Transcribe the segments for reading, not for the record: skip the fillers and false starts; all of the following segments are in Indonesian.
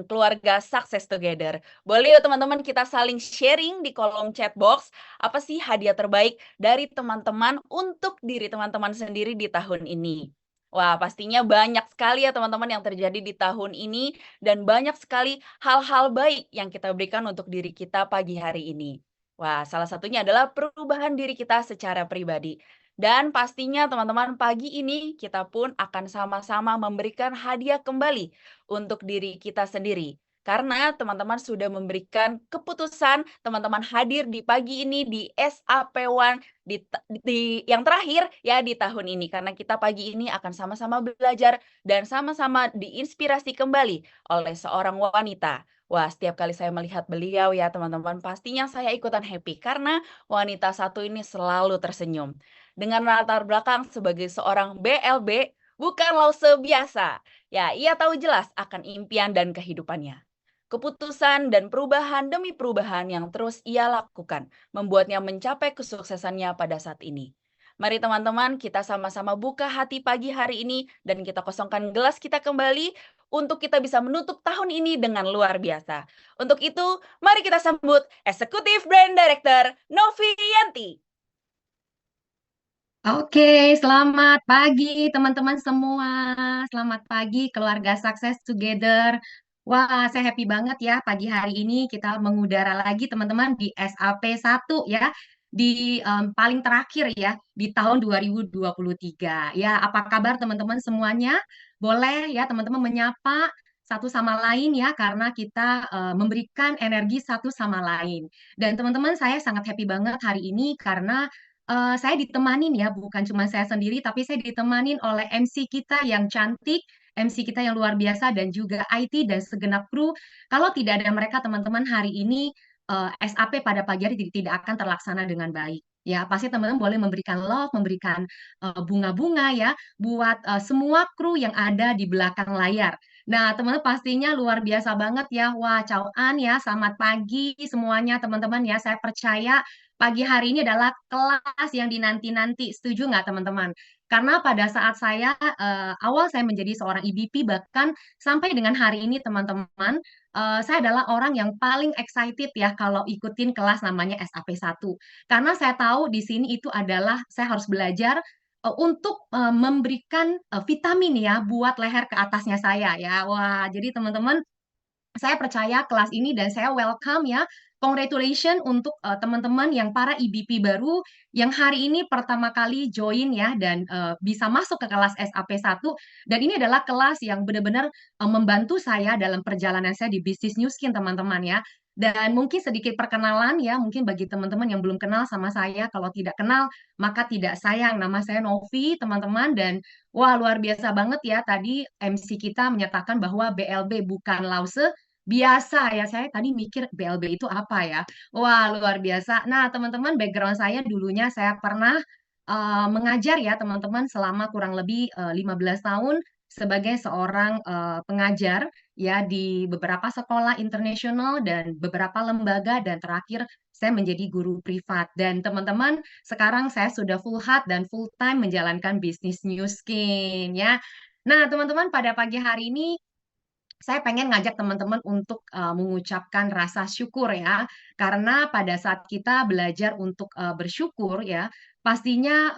keluarga Success Together. Boleh yuk teman-teman kita saling sharing di kolom chat box, apa sih hadiah terbaik dari teman-teman untuk diri teman-teman sendiri di tahun ini. Wah, pastinya banyak sekali ya teman-teman yang terjadi di tahun ini dan banyak sekali hal-hal baik yang kita berikan untuk diri kita pagi hari ini. Wah, salah satunya adalah perubahan diri kita secara pribadi. Dan pastinya teman-teman pagi ini kita pun akan sama-sama memberikan hadiah kembali untuk diri kita sendiri. Karena teman-teman sudah memberikan keputusan, teman-teman hadir di pagi ini di SAP1 di yang terakhir ya di tahun ini. Karena kita pagi ini akan sama-sama belajar dan sama-sama diinspirasi kembali oleh seorang wanita. Wah, setiap kali saya melihat beliau ya teman-teman, pastinya saya ikutan happy karena wanita satu ini selalu tersenyum. Dengan latar belakang sebagai seorang BLB, bukan lause biasa. Ya, ia tahu jelas akan impian dan kehidupannya. Keputusan dan perubahan demi perubahan yang terus ia lakukan, membuatnya mencapai kesuksesannya pada saat ini. Mari teman-teman, kita sama-sama buka hati pagi hari ini dan kita kosongkan gelas kita kembali untuk kita bisa menutup tahun ini dengan luar biasa. Untuk itu, mari kita sambut Executive Brand Director Novi Yanti. Oke, selamat pagi teman-teman semua. Selamat pagi keluarga Success Together. Wah, saya happy banget ya pagi hari ini kita mengudara lagi teman-teman di SAP1 ya. Di paling terakhir ya di tahun 2023. Ya, apa kabar teman-teman semuanya? Boleh ya teman-teman menyapa satu sama lain ya karena kita memberikan energi satu sama lain. Dan teman-teman saya sangat happy banget hari ini karena saya ditemanin ya, bukan cuma saya sendiri, tapi saya ditemanin oleh MC kita yang cantik, MC kita yang luar biasa, dan juga IT dan segenap kru. Kalau tidak ada mereka, teman-teman, hari ini SAP pada pagi hari tidak akan terlaksana dengan baik. Ya, pasti teman-teman boleh memberikan love, memberikan bunga-bunga ya, buat semua kru yang ada di belakang layar. Nah, teman-teman pastinya luar biasa banget ya. Wah, An ya, selamat pagi semuanya teman-teman ya. Saya percaya pagi hari ini adalah kelas yang dinanti-nanti. Setuju nggak teman-teman? Karena pada saat awal saya menjadi seorang EBP bahkan sampai dengan hari ini teman-teman, saya adalah orang yang paling excited ya kalau ikutin kelas namanya SAP1. Karena saya tahu di sini itu adalah saya harus belajar untuk memberikan vitamin ya buat leher ke atasnya saya ya. Wah, jadi teman-teman saya percaya kelas ini dan saya welcome ya. Congratulations untuk teman-teman yang para EBP baru yang hari ini pertama kali join ya dan bisa masuk ke kelas SAP1 dan ini adalah kelas yang benar-benar membantu saya dalam perjalanan saya di bisnis New Skin teman-teman ya. Dan mungkin sedikit perkenalan ya, mungkin bagi teman-teman yang belum kenal sama saya, kalau tidak kenal maka tidak sayang. Nama saya Novi, teman-teman, dan wah luar biasa banget ya tadi MC kita menyatakan bahwa BLB bukan lause, biasa ya, saya tadi mikir BLB itu apa ya? Wah, luar biasa. Nah, teman-teman, background saya dulunya saya pernah mengajar ya, teman-teman, selama kurang lebih 15 tahun sebagai seorang pengajar ya di beberapa sekolah internasional dan beberapa lembaga dan terakhir saya menjadi guru privat. Dan teman-teman, sekarang saya sudah full hat dan full time menjalankan bisnis New Skin ya. Nah, teman-teman, pada pagi hari ini saya pengen ngajak teman-teman untuk mengucapkan rasa syukur ya, karena pada saat kita belajar untuk bersyukur ya, pastinya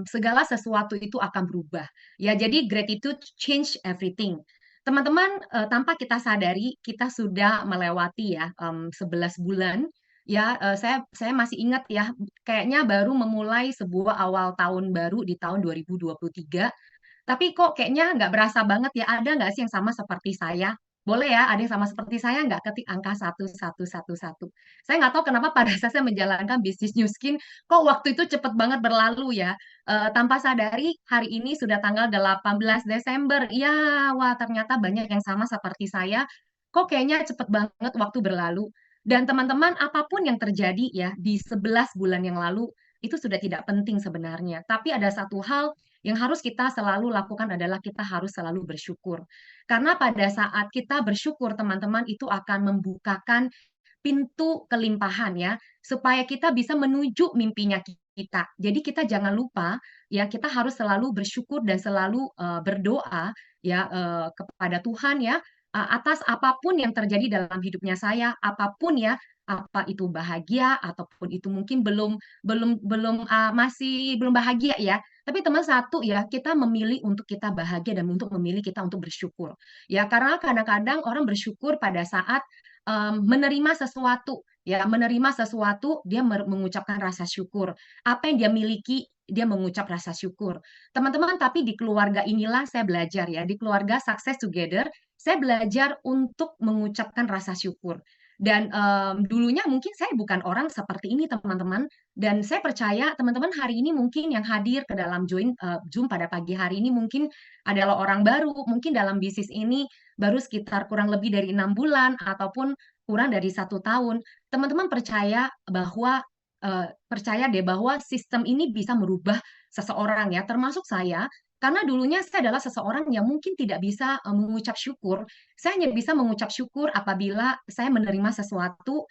segala sesuatu itu akan berubah. Ya, jadi gratitude change everything. Teman-teman, tanpa kita sadari, kita sudah melewati ya 11 bulan. Ya, saya masih ingat ya, kayaknya baru memulai sebuah awal tahun baru di tahun 2023. Tapi kok kayaknya nggak berasa banget ya, ada nggak sih yang sama seperti saya? Boleh ya, ada yang sama seperti saya nggak ketik angka 1111. Saya nggak tahu kenapa pada saat saya menjalankan bisnis New Skin, kok waktu itu cepet banget berlalu ya. Tanpa sadari, hari ini sudah tanggal 18 Desember. Ya, wah ternyata banyak yang sama seperti saya. Kok kayaknya cepet banget waktu berlalu. Dan teman-teman, apapun yang terjadi ya di 11 bulan yang lalu, itu sudah tidak penting sebenarnya. Tapi ada satu hal yang harus kita selalu lakukan adalah kita harus selalu bersyukur. Karena pada saat kita bersyukur, teman-teman, itu akan membukakan pintu kelimpahan ya, supaya kita bisa menuju mimpinya kita. Jadi kita jangan lupa ya, kita harus selalu bersyukur dan selalu berdoa ya kepada Tuhan ya atas apapun yang terjadi dalam hidupnya saya, apapun ya, apa itu bahagia ataupun itu mungkin masih belum bahagia ya. Tapi teman satu ya, kita memilih untuk kita bahagia dan untuk memilih kita untuk bersyukur. Ya, karena kadang-kadang orang bersyukur pada saat menerima sesuatu, ya, menerima sesuatu dia mengucapkan rasa syukur. Apa yang dia miliki dia mengucap rasa syukur. Teman-teman, tapi di keluarga inilah saya belajar ya, di keluarga Success Together, saya belajar untuk mengucapkan rasa syukur. Dan dulunya mungkin saya bukan orang seperti ini, teman-teman. Dan saya percaya teman-teman hari ini mungkin yang hadir ke dalam Zoom pada pagi hari ini mungkin adalah orang baru, mungkin dalam bisnis ini baru sekitar kurang lebih dari 6 bulan ataupun kurang dari 1 tahun. Teman-teman percaya deh bahwa sistem ini bisa merubah seseorang ya, termasuk saya. Karena dulunya saya adalah seseorang yang mungkin tidak bisa mengucap syukur. Saya hanya bisa mengucap syukur apabila saya menerima sesuatu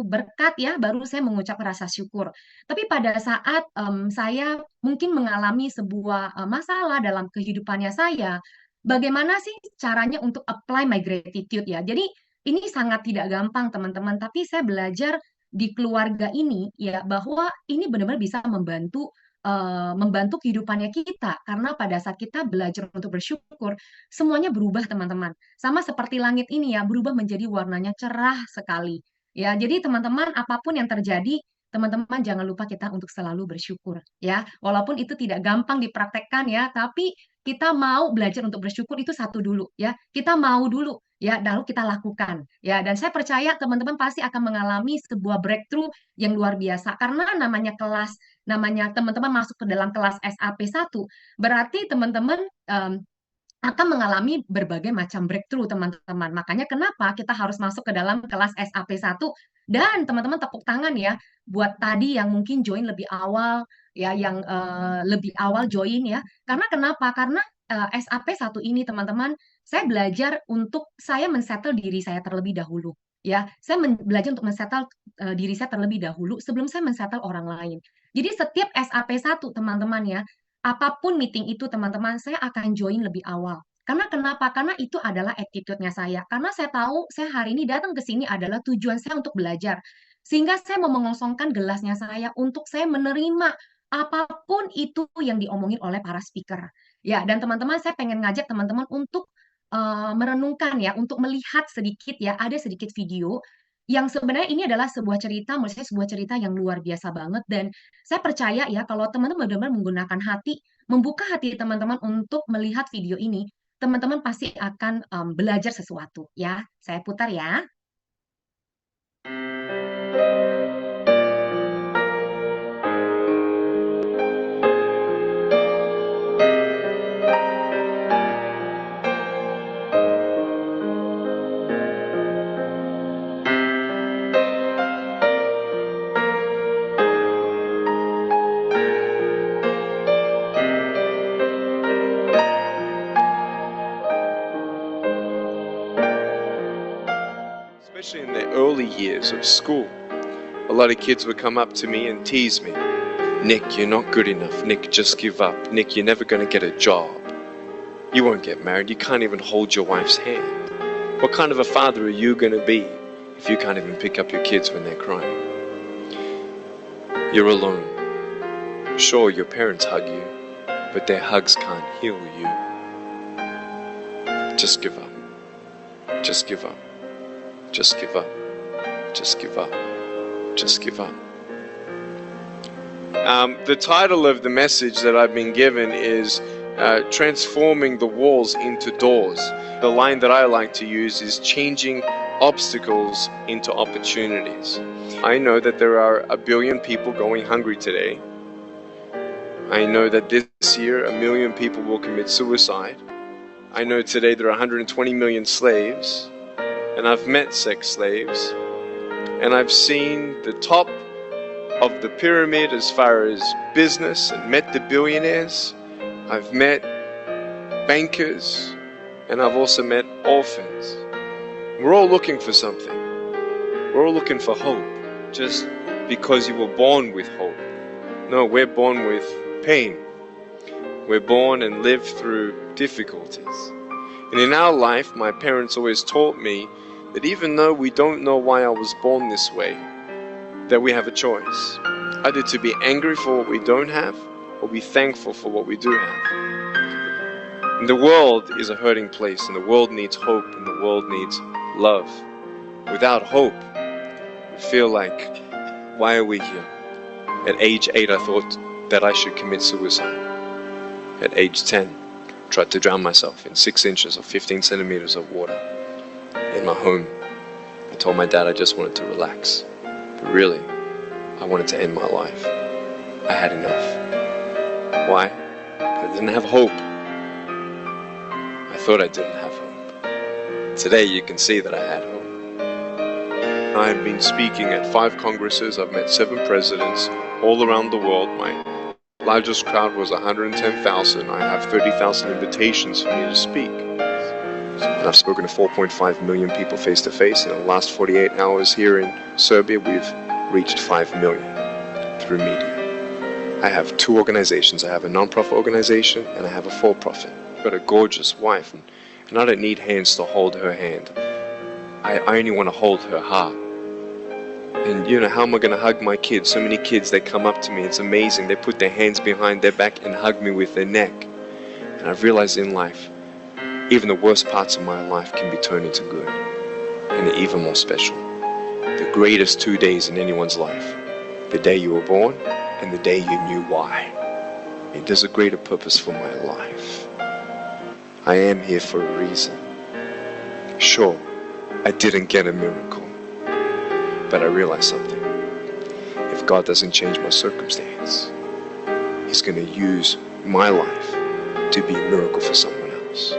berkat ya, baru saya mengucap rasa syukur. Tapi pada saat saya mungkin mengalami sebuah masalah dalam kehidupannya saya, bagaimana sih caranya untuk apply my gratitude ya? Jadi ini sangat tidak gampang teman-teman, tapi saya belajar di keluarga ini ya bahwa ini benar-benar bisa membantu kehidupannya kita karena pada saat kita belajar untuk bersyukur semuanya berubah teman-teman, sama seperti langit ini ya berubah menjadi warnanya cerah sekali ya. Jadi teman-teman, apapun yang terjadi teman-teman jangan lupa kita untuk selalu bersyukur ya, walaupun itu tidak gampang dipraktekkan ya, tapi kita mau belajar untuk bersyukur itu satu dulu ya, kita mau dulu ya, lalu kita lakukan ya. Dan saya percaya teman-teman pasti akan mengalami sebuah breakthrough yang luar biasa karena namanya teman-teman masuk ke dalam kelas SAP 1, berarti teman-teman akan mengalami berbagai macam breakthrough teman-teman. Makanya kenapa kita harus masuk ke dalam kelas SAP 1, dan teman-teman tepuk tangan ya buat tadi yang mungkin join lebih awal ya, yang lebih awal join ya. Karena kenapa? Karena SAP 1 ini teman-teman, saya belajar untuk saya men-settle diri saya terlebih dahulu. Ya, saya belajar untuk men-settle diri saya terlebih dahulu sebelum saya men-settle orang lain. Jadi setiap SAP 1 teman-teman ya, apapun meeting itu teman-teman, saya akan join lebih awal. Karena kenapa? Karena itu adalah attitude-nya saya. Karena saya tahu saya hari ini datang ke sini adalah tujuan saya untuk belajar. Sehingga saya mau mengosongkan gelasnya saya untuk saya menerima apapun itu yang diomongin oleh para speaker. Ya, dan teman-teman, saya pengen ngajak teman-teman untuk merenungkan ya, untuk melihat sedikit ya, ada sedikit video yang sebenarnya ini adalah sebuah cerita, menurut saya sebuah cerita yang luar biasa banget. Dan saya percaya ya kalau teman-teman benar-benar menggunakan hati, membuka hati teman-teman untuk melihat video ini, teman-teman pasti akan belajar sesuatu ya. Saya putar ya. Especially in the early years of school, a lot of kids would come up to me and tease me. Nick, you're not good enough. Nick, just give up. Nick, you're never going to get a job. You won't get married. You can't even hold your wife's hand. What kind of a father are you going to be if you can't even pick up your kids when they're crying? You're alone. Sure, your parents hug you, but their hugs can't heal you. Just give up. Just give up. Just give up. Just give up. Just give up. The title of the message that I've been given is Transforming the Walls into Doors. The line that I like to use is changing obstacles into opportunities. I know that there are 1 billion people going hungry today. I know that this year 1 million people will commit suicide. I know today there are 120 million slaves. And I've met sex slaves, and I've seen the top of the pyramid as far as business and met the billionaires. I've met bankers, and I've also met orphans. We're all looking for something. We're all looking for hope, just because you were born with hope. No, we're born with pain. We're born and live through difficulties. And in our life, my parents always taught me that even though we don't know why I was born this way, that we have a choice. Either to be angry for what we don't have, or be thankful for what we do have. And the world is a hurting place, and the world needs hope, and the world needs love. Without hope, we feel like, why are we here? At age 8, I thought that I should commit suicide. At age 10, I tried to drown myself in 6 inches or 15 centimeters of water in my home. I told my dad I just wanted to relax, but really, I wanted to end my life. I had enough. Why? I didn't have hope. I thought I didn't have hope. Today you can see that I had hope. I have been speaking at 5 congresses. I've met 7 presidents all around the world. My largest crowd was 110,000. I have 30,000 invitations for me to speak. And I've spoken to 4.5 million people face to face. In the last 48 hours here in Serbia, we've reached 5 million through media. I have 2 organizations. I have a non-profit organization and I have a for-profit. I've got a gorgeous wife and I don't need hands to hold her hand. I only want to hold her heart. And you know, how am I going to hug my kids? So many kids, they come up to me, it's amazing. They put their hands behind their back and hug me with their neck. And I've realized in life, even the worst parts of my life can be turned into good. And they're even more special. The greatest 2 days in anyone's life. The day you were born and the day you knew why. And there's a greater purpose for my life. I am here for a reason. Sure, I didn't get a miracle. But I realized something. If God doesn't change my circumstance, He's going to use my life to be a miracle for someone else.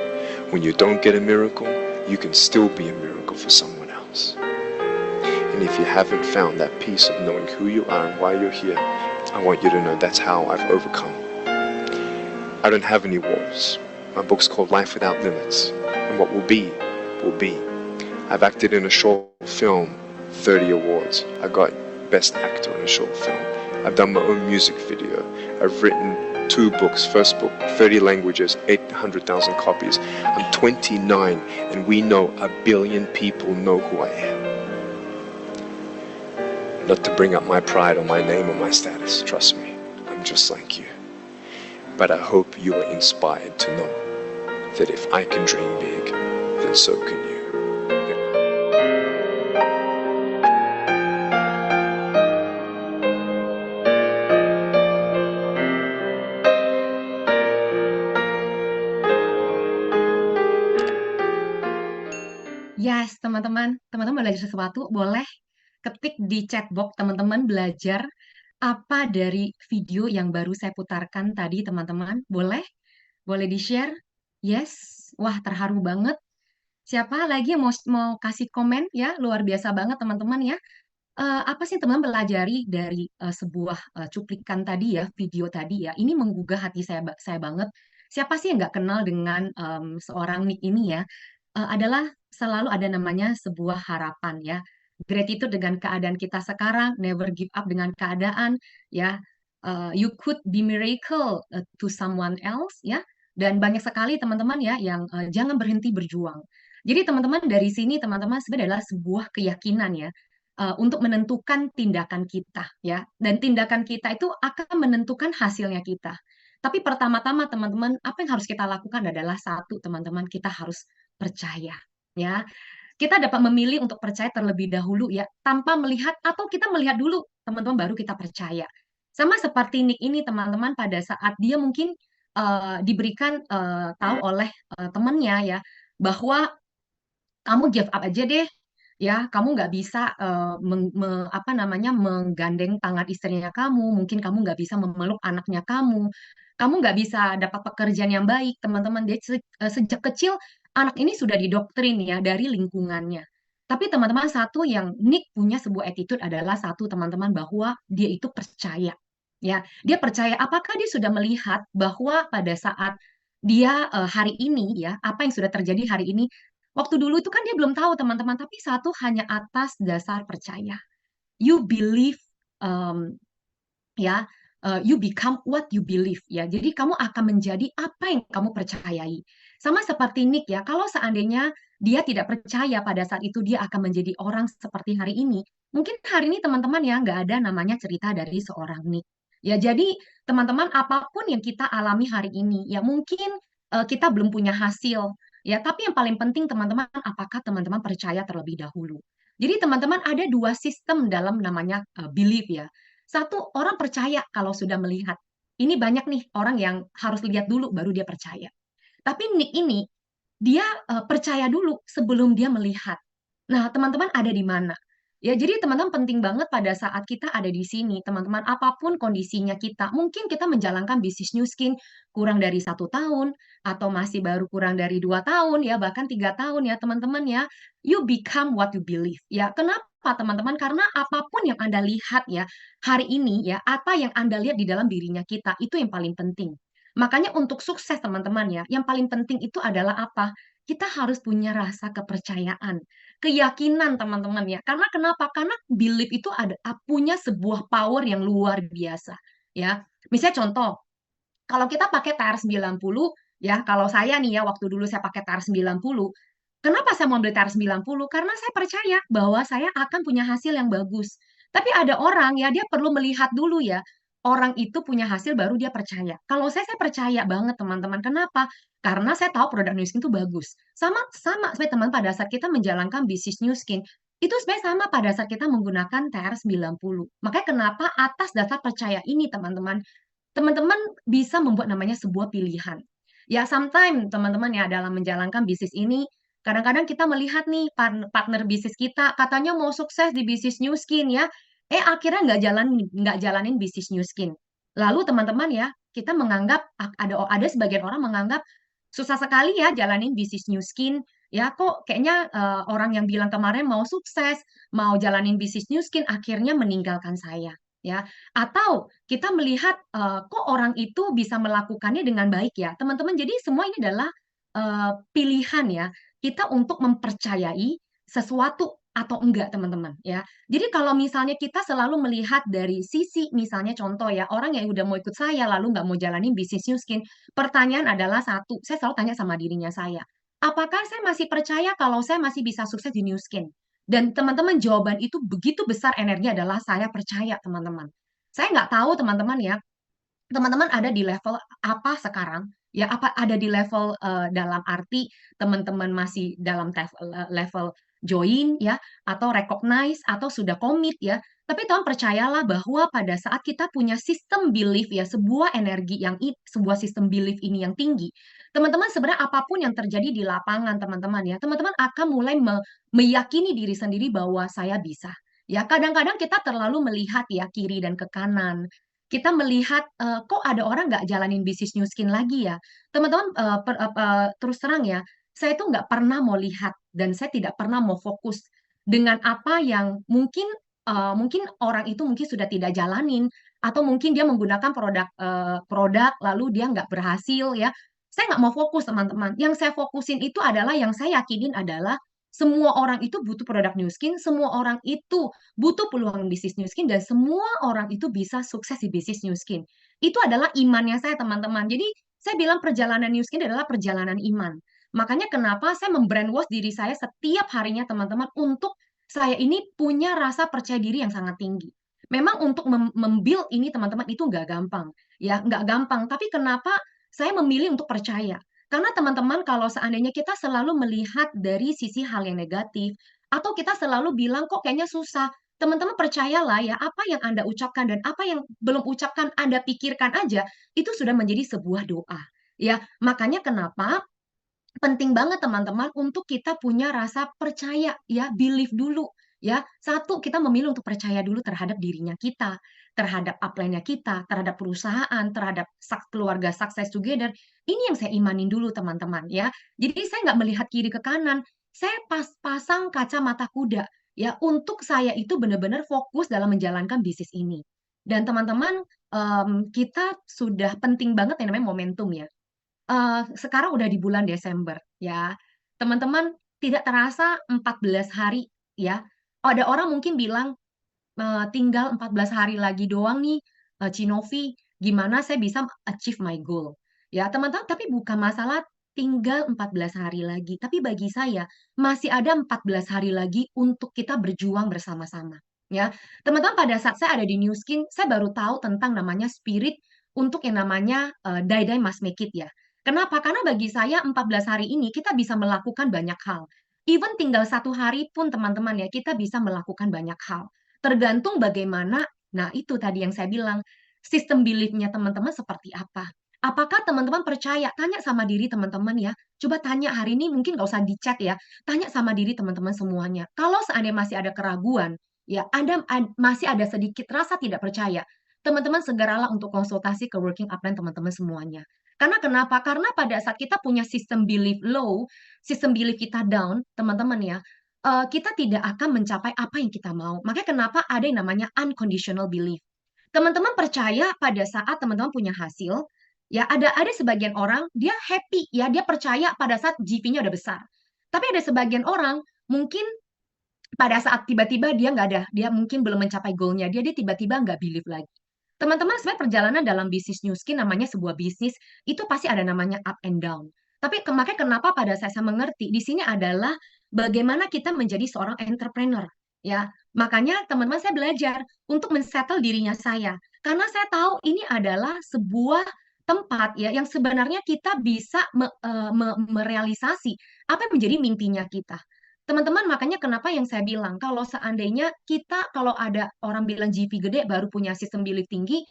When you don't get a miracle, you can still be a miracle for someone else. And if you haven't found that peace of knowing who you are and why you're here, I want you to know that's how I've overcome. I don't have any walls. My book's called Life Without Limits. And what will be, will be. I've acted in a short film, 30 awards. I got Best Actor in a Short Film. I've done my own music video. I've written 2 books. First book, 30 languages, 800,000 copies. I'm 29 and we know 1 billion people know who I am. Not to bring up my pride or my name or my status, trust me, I'm just like you. But I hope you are inspired to know that if I can dream big, then so can you. Yes, teman-teman belajar sesuatu, boleh ketik di chat box teman-teman belajar apa dari video yang baru saya putarkan tadi, teman-teman. Boleh? Boleh di-share? Yes. Wah, terharu banget. Siapa lagi yang mau kasih komen ya? Luar biasa banget, teman-teman ya. Apa sih teman pelajari dari sebuah cuplikan tadi ya, video tadi ya? Ini menggugah hati saya banget. Siapa sih yang nggak kenal dengan seorang Nick ini ya? Adalah selalu ada namanya sebuah harapan ya. Gratitude dengan keadaan kita sekarang, never give up dengan keadaan ya. You could be miracle to someone else ya. Dan banyak sekali teman-teman ya yang jangan berhenti berjuang. Jadi teman-teman dari sini teman-teman sebenarnya adalah sebuah keyakinan ya untuk menentukan tindakan kita ya. Dan tindakan kita itu akan menentukan hasilnya kita. Tapi pertama-tama teman-teman, apa yang harus kita lakukan adalah satu teman-teman, kita harus percaya ya. Kita dapat memilih untuk percaya terlebih dahulu ya, tanpa melihat atau kita melihat dulu teman-teman baru kita percaya. Sama seperti Nick ini teman-teman pada saat dia mungkin diberikan tahu oleh temannya ya bahwa kamu give up aja deh ya, kamu nggak bisa apa namanya menggandeng tangan istrinya kamu, mungkin kamu nggak bisa memeluk anaknya kamu nggak bisa dapat pekerjaan yang baik, teman-teman. Dia sejak kecil anak ini sudah didoktrin ya dari lingkungannya. Tapi teman-teman satu yang Nick punya sebuah attitude adalah satu teman-teman bahwa dia itu percaya ya, dia percaya. Apakah dia sudah melihat bahwa pada saat dia hari ini ya, apa yang sudah terjadi hari ini. Waktu dulu itu kan dia belum tahu teman-teman, tapi satu hanya atas dasar percaya. You believe ya you become what you believe ya. Jadi kamu akan menjadi apa yang kamu percayai. Sama seperti Nick ya, kalau seandainya dia tidak percaya pada saat itu dia akan menjadi orang seperti hari ini, mungkin hari ini teman-teman ya nggak ada namanya cerita dari seorang Nick. Ya jadi teman-teman apapun yang kita alami hari ini, ya mungkin kita belum punya hasil, ya tapi yang paling penting teman-teman, apakah teman-teman percaya terlebih dahulu. Jadi teman-teman ada dua sistem dalam namanya belief ya. Satu, orang percaya kalau sudah melihat. Ini banyak nih orang yang harus lihat dulu baru dia percaya. Tapi Nick ini, dia percaya dulu sebelum dia melihat. Nah, teman-teman ada di mana? Ya, jadi teman-teman penting banget pada saat kita ada di sini, teman-teman, apapun kondisinya kita, mungkin kita menjalankan bisnis New Skin kurang dari 1 tahun, atau masih baru kurang dari 2 tahun, ya, bahkan 3 tahun ya, teman-teman ya, you become what you believe. Ya, kenapa teman-teman? Karena apapun yang Anda lihat ya, hari ini ya, apa yang Anda lihat di dalam dirinya kita, itu yang paling penting. Makanya untuk sukses teman-teman ya, yang paling penting itu adalah apa? Kita harus punya rasa kepercayaan, keyakinan teman-teman ya. Karena kenapa? Karena belief itu punya sebuah power yang luar biasa ya. Misalnya contoh, kalau kita pakai TR90 ya, kalau saya nih ya waktu dulu saya pakai TR90, kenapa saya mau beli TR90? Karena saya percaya bahwa saya akan punya hasil yang bagus. Tapi ada orang ya dia perlu melihat dulu ya. Orang itu punya hasil baru dia percaya. Kalau saya percaya banget teman-teman. Kenapa? Karena saya tahu produk New Skin itu bagus. Sama sama seperti teman pada saat kita menjalankan bisnis New Skin, itu sebenarnya sama pada saat kita menggunakan TR90. Makanya kenapa atas dasar percaya ini teman-teman, teman-teman bisa membuat namanya sebuah pilihan. Ya, sometimes teman-teman ya dalam menjalankan bisnis ini, kadang-kadang kita melihat nih partner bisnis kita katanya mau sukses di bisnis New Skin ya, akhirnya nggak jalanin bisnis New Skin. Lalu teman-teman ya, kita menganggap ada sebagian orang menganggap susah sekali ya jalanin bisnis New Skin. Ya kok kayaknya orang yang bilang kemarin mau sukses, mau jalanin bisnis New Skin akhirnya meninggalkan saya. Ya, atau kita melihat kok orang itu bisa melakukannya dengan baik ya, teman-teman. Jadi semua ini adalah pilihan ya kita untuk mempercayai sesuatu atau enggak, teman-teman ya. Jadi kalau misalnya kita selalu melihat dari sisi, misalnya contoh ya, orang yang udah mau ikut saya lalu nggak mau jalanin bisnis New Skin, pertanyaan adalah satu, saya selalu tanya sama dirinya saya, apakah saya masih percaya kalau saya masih bisa sukses di New Skin? Dan teman-teman jawaban itu begitu besar energi adalah saya percaya teman-teman. Saya nggak tahu teman-teman ya, teman-teman ada di level apa sekarang? Ya, apa ada di level dalam arti teman-teman masih dalam level join ya, atau recognize, atau sudah komit ya. Tapi teman percayalah bahwa pada saat kita punya sistem belief ya, sebuah energi sebuah sistem belief ini yang tinggi, teman-teman sebenarnya apapun yang terjadi di lapangan teman-teman ya, teman-teman akan mulai meyakini diri sendiri bahwa saya bisa. Ya, kadang-kadang kita terlalu melihat ya kiri dan ke kanan, kita melihat, kok ada orang nggak jalanin bisnis New Skin lagi ya? Teman-teman, terus terang ya, saya itu nggak pernah mau lihat dan saya tidak pernah mau fokus dengan apa yang mungkin orang itu mungkin sudah tidak jalanin atau mungkin dia menggunakan produk lalu dia nggak berhasil ya. Saya nggak mau fokus teman-teman. Yang saya fokusin itu adalah yang saya yakinin adalah semua orang itu butuh produk New Skin, semua orang itu butuh peluang bisnis New Skin dan semua orang itu bisa sukses di bisnis New Skin. Itu adalah imannya saya teman-teman. Jadi saya bilang perjalanan New Skin adalah perjalanan iman. Makanya kenapa saya membrainwash diri saya setiap harinya teman-teman untuk saya ini punya rasa percaya diri yang sangat tinggi. Memang untuk membuild ini teman-teman itu nggak gampang. Ya, nggak gampang. Tapi kenapa saya memilih untuk percaya? Karena teman-teman kalau seandainya kita selalu melihat dari sisi hal yang negatif, atau kita selalu bilang kok kayaknya susah, teman-teman percayalah ya apa yang Anda ucapkan dan apa yang belum ucapkan Anda pikirkan aja, itu sudah menjadi sebuah doa. Ya, makanya kenapa penting banget teman-teman untuk kita punya rasa percaya ya, believe dulu ya. Satu, kita memilih untuk percaya dulu terhadap dirinya kita, terhadap upline-nya kita, terhadap perusahaan, terhadap keluarga Success Together. Ini yang saya imanin dulu teman-teman ya. Jadi saya nggak melihat kiri ke kanan, saya pasang kacamata kuda ya untuk saya itu benar-benar fokus dalam menjalankan bisnis ini. Dan teman-teman, kita sudah penting banget yang namanya momentum ya. Sekarang udah di bulan Desember ya. Teman-teman tidak terasa 14 hari ya. Ada orang mungkin bilang tinggal 14 hari lagi doang nih Cinovi, gimana saya bisa achieve my goal. Ya, teman-teman, tapi bukan masalah tinggal 14 hari lagi. Tapi bagi saya, masih ada 14 hari lagi untuk kita berjuang bersama-sama. Ya, teman-teman, pada saat saya ada di New Skin, saya baru tahu tentang namanya spirit untuk yang namanya Die Die Must Make It ya. Kenapa? Karena bagi saya 14 hari ini kita bisa melakukan banyak hal. Even tinggal 1 hari pun teman-teman ya, kita bisa melakukan banyak hal. Tergantung bagaimana, nah itu tadi yang saya bilang, sistem belief-nya teman-teman seperti apa. Apakah teman-teman percaya? Tanya sama diri teman-teman ya. Coba tanya hari ini, mungkin nggak usah di chat ya. Tanya sama diri teman-teman semuanya. Kalau seandainya masih ada keraguan, ya masih ada sedikit rasa tidak percaya, teman-teman segeralah untuk konsultasi ke working upline teman-teman semuanya. Karena kenapa? Karena pada saat kita punya sistem belief low, sistem belief kita down, teman-teman ya, kita tidak akan mencapai apa yang kita mau. Makanya kenapa ada yang namanya unconditional belief. Teman-teman percaya pada saat teman-teman punya hasil, ya ada sebagian orang dia happy, ya dia percaya pada saat GP-nya udah besar. Tapi ada sebagian orang mungkin pada saat tiba-tiba dia nggak ada, dia mungkin belum mencapai goal-nya, dia tiba-tiba nggak believe lagi. Teman-teman, sebenarnya perjalanan dalam bisnis New Skin namanya sebuah bisnis, itu pasti ada namanya up and down. Tapi makanya kenapa pada saya mengerti, di sini adalah bagaimana kita menjadi seorang entrepreneur. Ya, makanya teman-teman saya belajar untuk men-settle dirinya saya. Karena saya tahu ini adalah sebuah tempat ya yang sebenarnya kita bisa merealisasi apa yang menjadi mimpinya kita. Teman-teman, makanya kenapa yang saya bilang, kalau seandainya kita, kalau ada orang bilang GP gede baru punya sistem belief tinggi,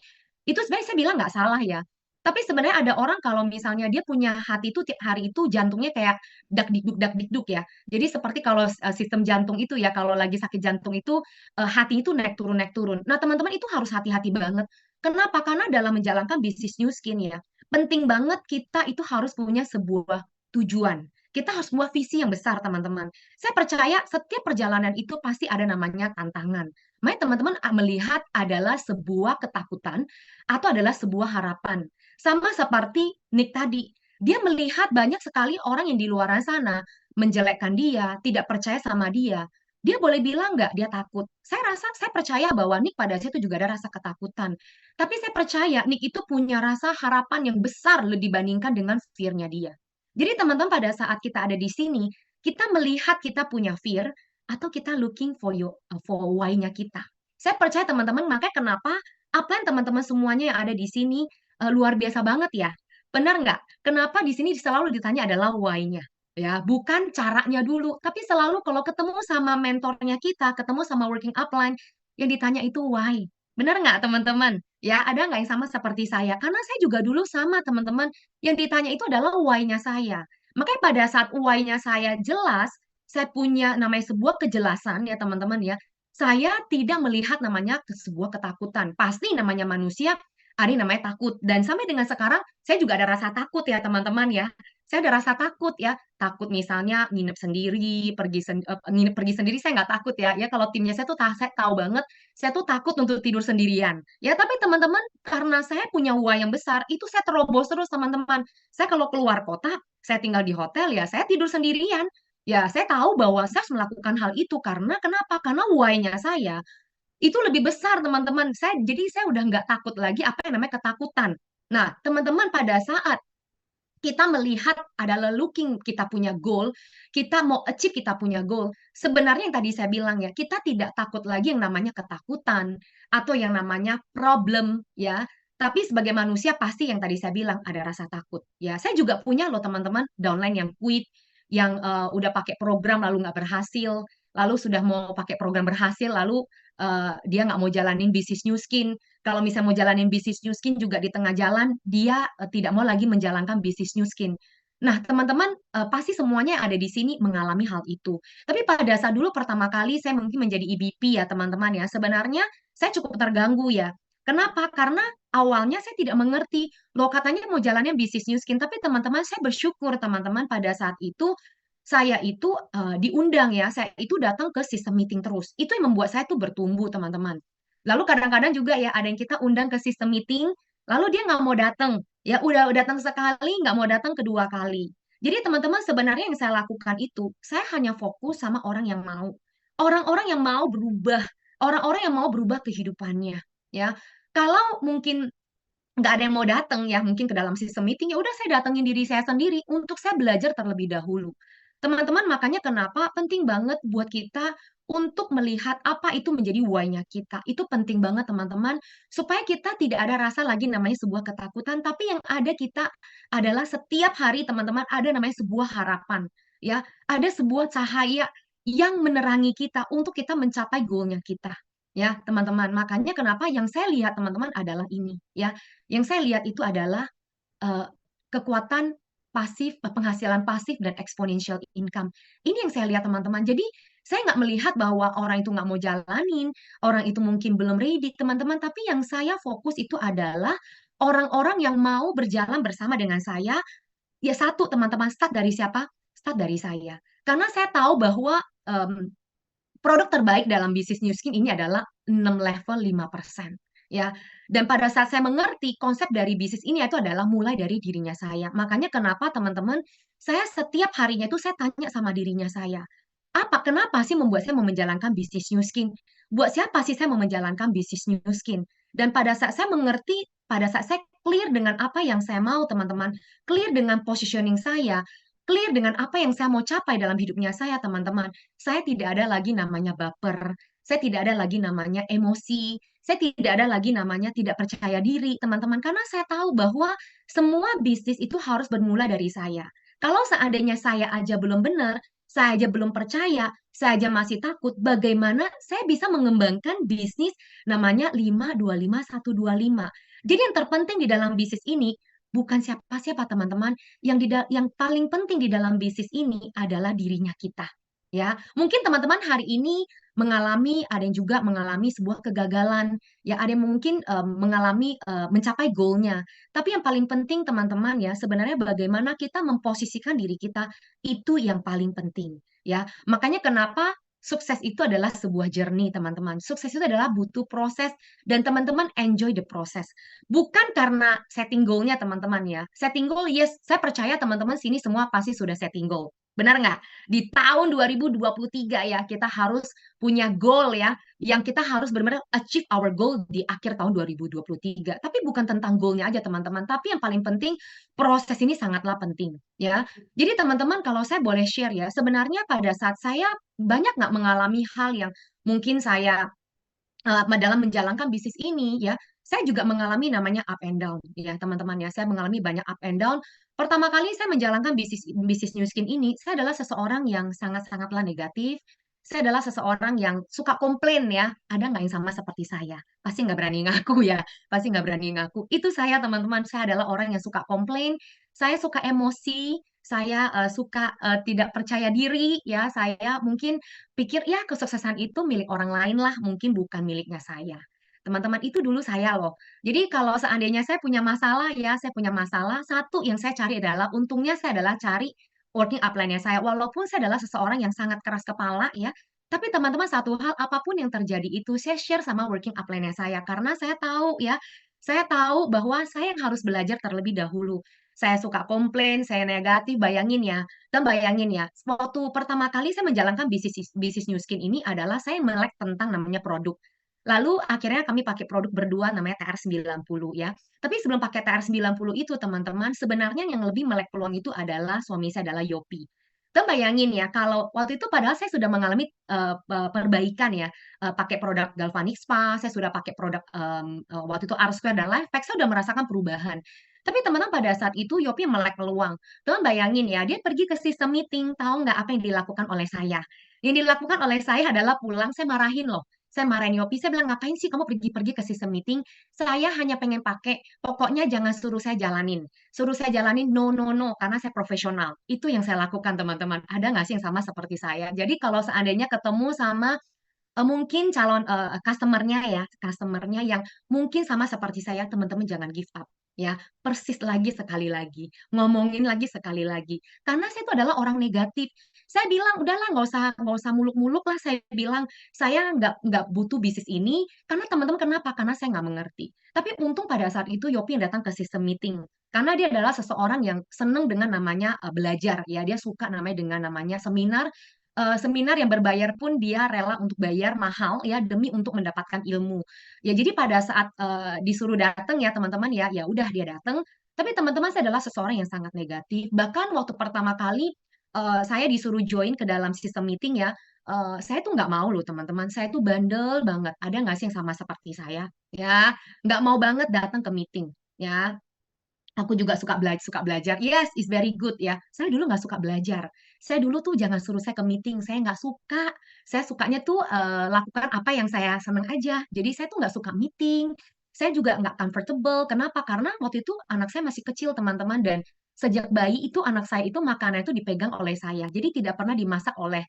itu sebenarnya saya bilang nggak salah ya. Tapi sebenarnya ada orang kalau misalnya dia punya hati itu tiap hari itu jantungnya kayak dak dikduk ya. Jadi seperti kalau sistem jantung itu ya, kalau lagi sakit jantung itu hati itu naik turun naik turun. Nah teman-teman itu harus hati-hati banget. Kenapa? Karena dalam menjalankan bisnis New Skin ya, penting banget kita itu harus punya sebuah tujuan. Kita harus punya visi yang besar teman-teman. Saya percaya setiap perjalanan itu pasti ada namanya tantangan. Makanya teman-teman melihat adalah sebuah ketakutan atau adalah sebuah harapan. Sama seperti Nick tadi, dia melihat banyak sekali orang yang di luar sana menjelekkan dia, tidak percaya sama dia. Dia boleh bilang nggak dia takut. Saya percaya bahwa Nick pada saat itu juga ada rasa ketakutan. Tapi saya percaya Nick itu punya rasa harapan yang besar lebih dibandingkan dengan fear-nya dia. Jadi teman-teman pada saat kita ada di sini, kita melihat kita punya fear atau kita looking for why-nya kita. Saya percaya teman-teman, makanya kenapa apa yang teman-teman semuanya yang ada di sini luar biasa banget ya. Benar nggak? Kenapa di sini selalu ditanya adalah why-nya. Ya, bukan caranya dulu, tapi selalu kalau ketemu sama mentornya kita, ketemu sama working upline, yang ditanya itu why. Benar nggak teman-teman? Ya, ada nggak yang sama seperti saya? Karena saya juga dulu sama teman-teman, yang ditanya itu adalah why-nya saya. Makanya pada saat why-nya saya jelas, saya punya namanya sebuah kejelasan ya teman-teman ya. Saya tidak melihat namanya sebuah ketakutan. Pasti namanya manusia ada yang namanya takut. Dan sampai dengan sekarang saya juga ada rasa takut ya teman-teman ya. Saya ada rasa takut ya. Takut misalnya nginep sendiri, nginep pergi sendiri saya nggak takut ya. Ya kalau timnya saya tuh saya tahu banget, saya tuh takut untuk tidur sendirian. Ya tapi teman-teman karena saya punya why yang besar, itu saya terobos terus teman-teman. Saya kalau keluar kota, saya tinggal di hotel ya, saya tidur sendirian. Ya, saya tahu bahwa saya harus melakukan hal itu karena kenapa? Karena why-nya saya itu lebih besar, teman-teman. Jadi saya udah nggak takut lagi apa yang namanya ketakutan. Nah, teman-teman pada saat kita melihat adalah looking kita punya goal, kita mau achieve kita punya goal. Sebenarnya yang tadi saya bilang ya, kita tidak takut lagi yang namanya ketakutan atau yang namanya problem ya. Tapi sebagai manusia pasti yang tadi saya bilang ada rasa takut. Ya, saya juga punya loh teman-teman downline yang quit, yang udah pakai program lalu nggak berhasil, lalu sudah mau pakai program berhasil, lalu dia nggak mau jalanin bisnis New Skin. Kalau misalnya mau jalanin bisnis New Skin juga di tengah jalan, dia tidak mau lagi menjalankan bisnis New Skin. Nah, teman-teman, pasti semuanya yang ada di sini mengalami hal itu. Tapi pada saat dulu pertama kali saya mungkin menjadi EBP ya, teman-teman ya, sebenarnya saya cukup terganggu ya. Kenapa? Karena awalnya saya tidak mengerti. Loh, katanya mau jalannya bisnis New Skin, tapi teman-teman saya bersyukur teman-teman pada saat itu saya itu diundang ya, saya itu datang ke sistem meeting terus. Itu yang membuat saya tuh bertumbuh, teman-teman. Lalu kadang-kadang juga ya ada yang kita undang ke sistem meeting, lalu dia nggak mau datang. Ya udah datang sekali, nggak mau datang kedua kali. Jadi teman-teman sebenarnya yang saya lakukan itu, saya hanya fokus sama orang yang mau. Orang-orang yang mau berubah, orang-orang yang mau berubah kehidupannya. Ya, Kalau mungkin nggak ada yang mau datang ya mungkin ke dalam sistem meeting, ya udah saya datengin diri saya sendiri untuk saya belajar terlebih dahulu. Teman-teman, makanya kenapa penting banget buat kita untuk melihat apa itu menjadi why-nya kita. Itu penting banget teman-teman, supaya kita tidak ada rasa lagi namanya sebuah ketakutan, tapi yang ada kita adalah setiap hari teman-teman ada namanya sebuah harapan, ya. Ada sebuah cahaya yang menerangi kita untuk kita mencapai goal-nya kita. Ya, teman-teman. Makanya kenapa yang saya lihat teman-teman adalah ini, ya. Yang saya lihat itu adalah eh, kekuatan pasif, penghasilan pasif dan exponential income. Ini yang saya lihat teman-teman. Jadi saya nggak melihat bahwa orang itu nggak mau jalanin, orang itu mungkin belum ready teman-teman. Tapi yang saya fokus itu adalah orang-orang yang mau berjalan bersama dengan saya. Ya satu teman-teman, start dari siapa? Start dari saya. Karena saya tahu bahwa produk terbaik dalam bisnis New Skin ini adalah 6 level 5%. Ya. Dan pada saat saya mengerti konsep dari bisnis ini itu adalah mulai dari dirinya saya. Makanya kenapa teman-teman, saya setiap harinya itu saya tanya sama dirinya saya. Kenapa sih membuat saya mau menjalankan bisnis New Skin? Buat siapa sih saya mau menjalankan bisnis New Skin? Dan pada saat saya mengerti, pada saat saya clear dengan apa yang saya mau teman-teman, clear dengan positioning saya, clear dengan apa yang saya mau capai dalam hidupnya saya teman-teman, saya tidak ada lagi namanya baper, saya tidak ada lagi namanya emosi, saya tidak ada lagi namanya tidak percaya diri, teman-teman, karena saya tahu bahwa semua bisnis itu harus bermula dari saya. Kalau seandainya saya aja belum benar, saya aja belum percaya, saya aja masih takut, bagaimana saya bisa mengembangkan bisnis namanya 5-2-5-1-2-5. Jadi yang terpenting di dalam bisnis ini bukan siapa-siapa teman-teman, yang paling penting di dalam bisnis ini adalah dirinya kita. Ya, mungkin teman-teman hari ini ada yang juga mengalami sebuah kegagalan, ya ada yang mungkin mengalami mencapai goalnya. Tapi yang paling penting teman-teman ya, sebenarnya bagaimana kita memposisikan diri kita itu yang paling penting. Ya, makanya kenapa sukses itu adalah sebuah journey teman-teman. Sukses itu adalah butuh proses dan teman-teman enjoy the process. Bukan karena setting goal-nya teman-teman ya. Setting goal, yes, saya percaya teman-teman sini semua pasti sudah setting goal. Benar nggak? Di tahun 2023 ya, kita harus punya goal ya, yang kita harus benar-benar achieve our goal di akhir tahun 2023. Tapi bukan tentang goal-nya aja teman-teman, tapi yang paling penting proses ini sangatlah penting ya. Jadi teman-teman kalau saya boleh share ya, sebenarnya pada saat saya banyak nggak mengalami hal yang mungkin saya dalam menjalankan bisnis ini ya, saya juga mengalami namanya up and down ya teman-teman ya. Saya mengalami banyak up and down. Pertama kali saya menjalankan bisnis bisnis New Skin ini, saya adalah seseorang yang sangat-sangatlah negatif. Saya adalah seseorang yang suka komplain ya. Ada nggak yang sama seperti saya? Pasti nggak berani ngaku ya. Pasti nggak berani ngaku. Itu saya teman-teman. Saya adalah orang yang suka komplain. Saya suka emosi. Saya suka tidak percaya diri ya. Saya mungkin pikir ya kesuksesan itu milik orang lain lah, mungkin bukan miliknya saya. Teman-teman, itu dulu saya loh. Jadi kalau seandainya saya punya masalah ya, saya punya masalah, satu yang saya cari adalah, untungnya saya adalah cari working upline-nya saya. Walaupun saya adalah seseorang yang sangat keras kepala ya, tapi teman-teman satu hal, apapun yang terjadi itu saya share sama working upline-nya saya. Karena saya tahu ya, saya tahu bahwa saya yang harus belajar terlebih dahulu. Saya suka komplain, saya negatif, bayangin ya. Dan bayangin ya, waktu pertama kali saya menjalankan bisnis bisnis New Skin ini adalah saya melek tentang namanya produk. Lalu akhirnya kami pakai produk berdua namanya TR90 ya. Tapi sebelum pakai TR90 itu teman-teman, sebenarnya yang lebih melek peluang itu adalah suami saya adalah Yopi. Dan bayangin ya, kalau waktu itu padahal saya sudah mengalami perbaikan ya, pakai produk Galvanic Spa, saya sudah pakai produk waktu itu R Square dan Lifepack, saya sudah merasakan perubahan. Tapi teman-teman pada saat itu Yopi melek peluang. Teman bayangin ya, dia pergi ke sistem meeting, tahu nggak apa yang dilakukan oleh saya? Yang dilakukan oleh saya adalah pulang, saya marahin loh. Saya marahin Yopi, saya bilang, ngapain sih kamu pergi-pergi ke sistem meeting? Saya hanya pengen pakai, pokoknya jangan suruh saya jalanin. Suruh saya jalanin, no, no, no, karena saya profesional. Itu yang saya lakukan, teman-teman. Ada nggak sih yang sama seperti saya? Jadi kalau seandainya ketemu sama mungkin calon customer-nya ya, customer-nya yang mungkin sama seperti saya, teman-teman jangan give up ya. Persis lagi sekali lagi, ngomongin lagi sekali lagi. Karena saya itu adalah orang negatif. Saya bilang udahlah nggak usah muluk-muluk lah. Saya bilang saya nggak butuh bisnis ini karena teman-teman kenapa? Karena saya nggak mengerti. Tapi untung pada saat itu Yopi yang datang ke sistem meeting karena dia adalah seseorang yang senang dengan namanya belajar ya. Dia suka namanya dengan namanya seminar seminar yang berbayar pun dia rela untuk bayar mahal ya demi untuk mendapatkan ilmu. Ya jadi pada saat disuruh datang ya teman-teman ya, ya udah dia datang. Tapi teman-teman saya adalah seseorang yang sangat negatif. Bahkan waktu pertama kali saya disuruh join ke dalam sistem meeting ya, saya tuh nggak mau loh teman-teman. Saya tuh bandel banget. Ada nggak sih yang sama seperti saya? Ya, nggak mau banget datang ke meeting. Ya, aku juga suka belajar. Yes, it's very good ya. Saya dulu nggak suka belajar. Saya dulu tuh jangan suruh saya ke meeting. Saya nggak suka. Saya sukanya tuh lakukan apa yang saya senang aja. Jadi saya tuh nggak suka meeting. Saya juga nggak comfortable. Kenapa? Karena waktu itu anak saya masih kecil teman-teman dan sejak bayi itu anak saya itu makanan itu dipegang oleh saya. Jadi tidak pernah dimasak oleh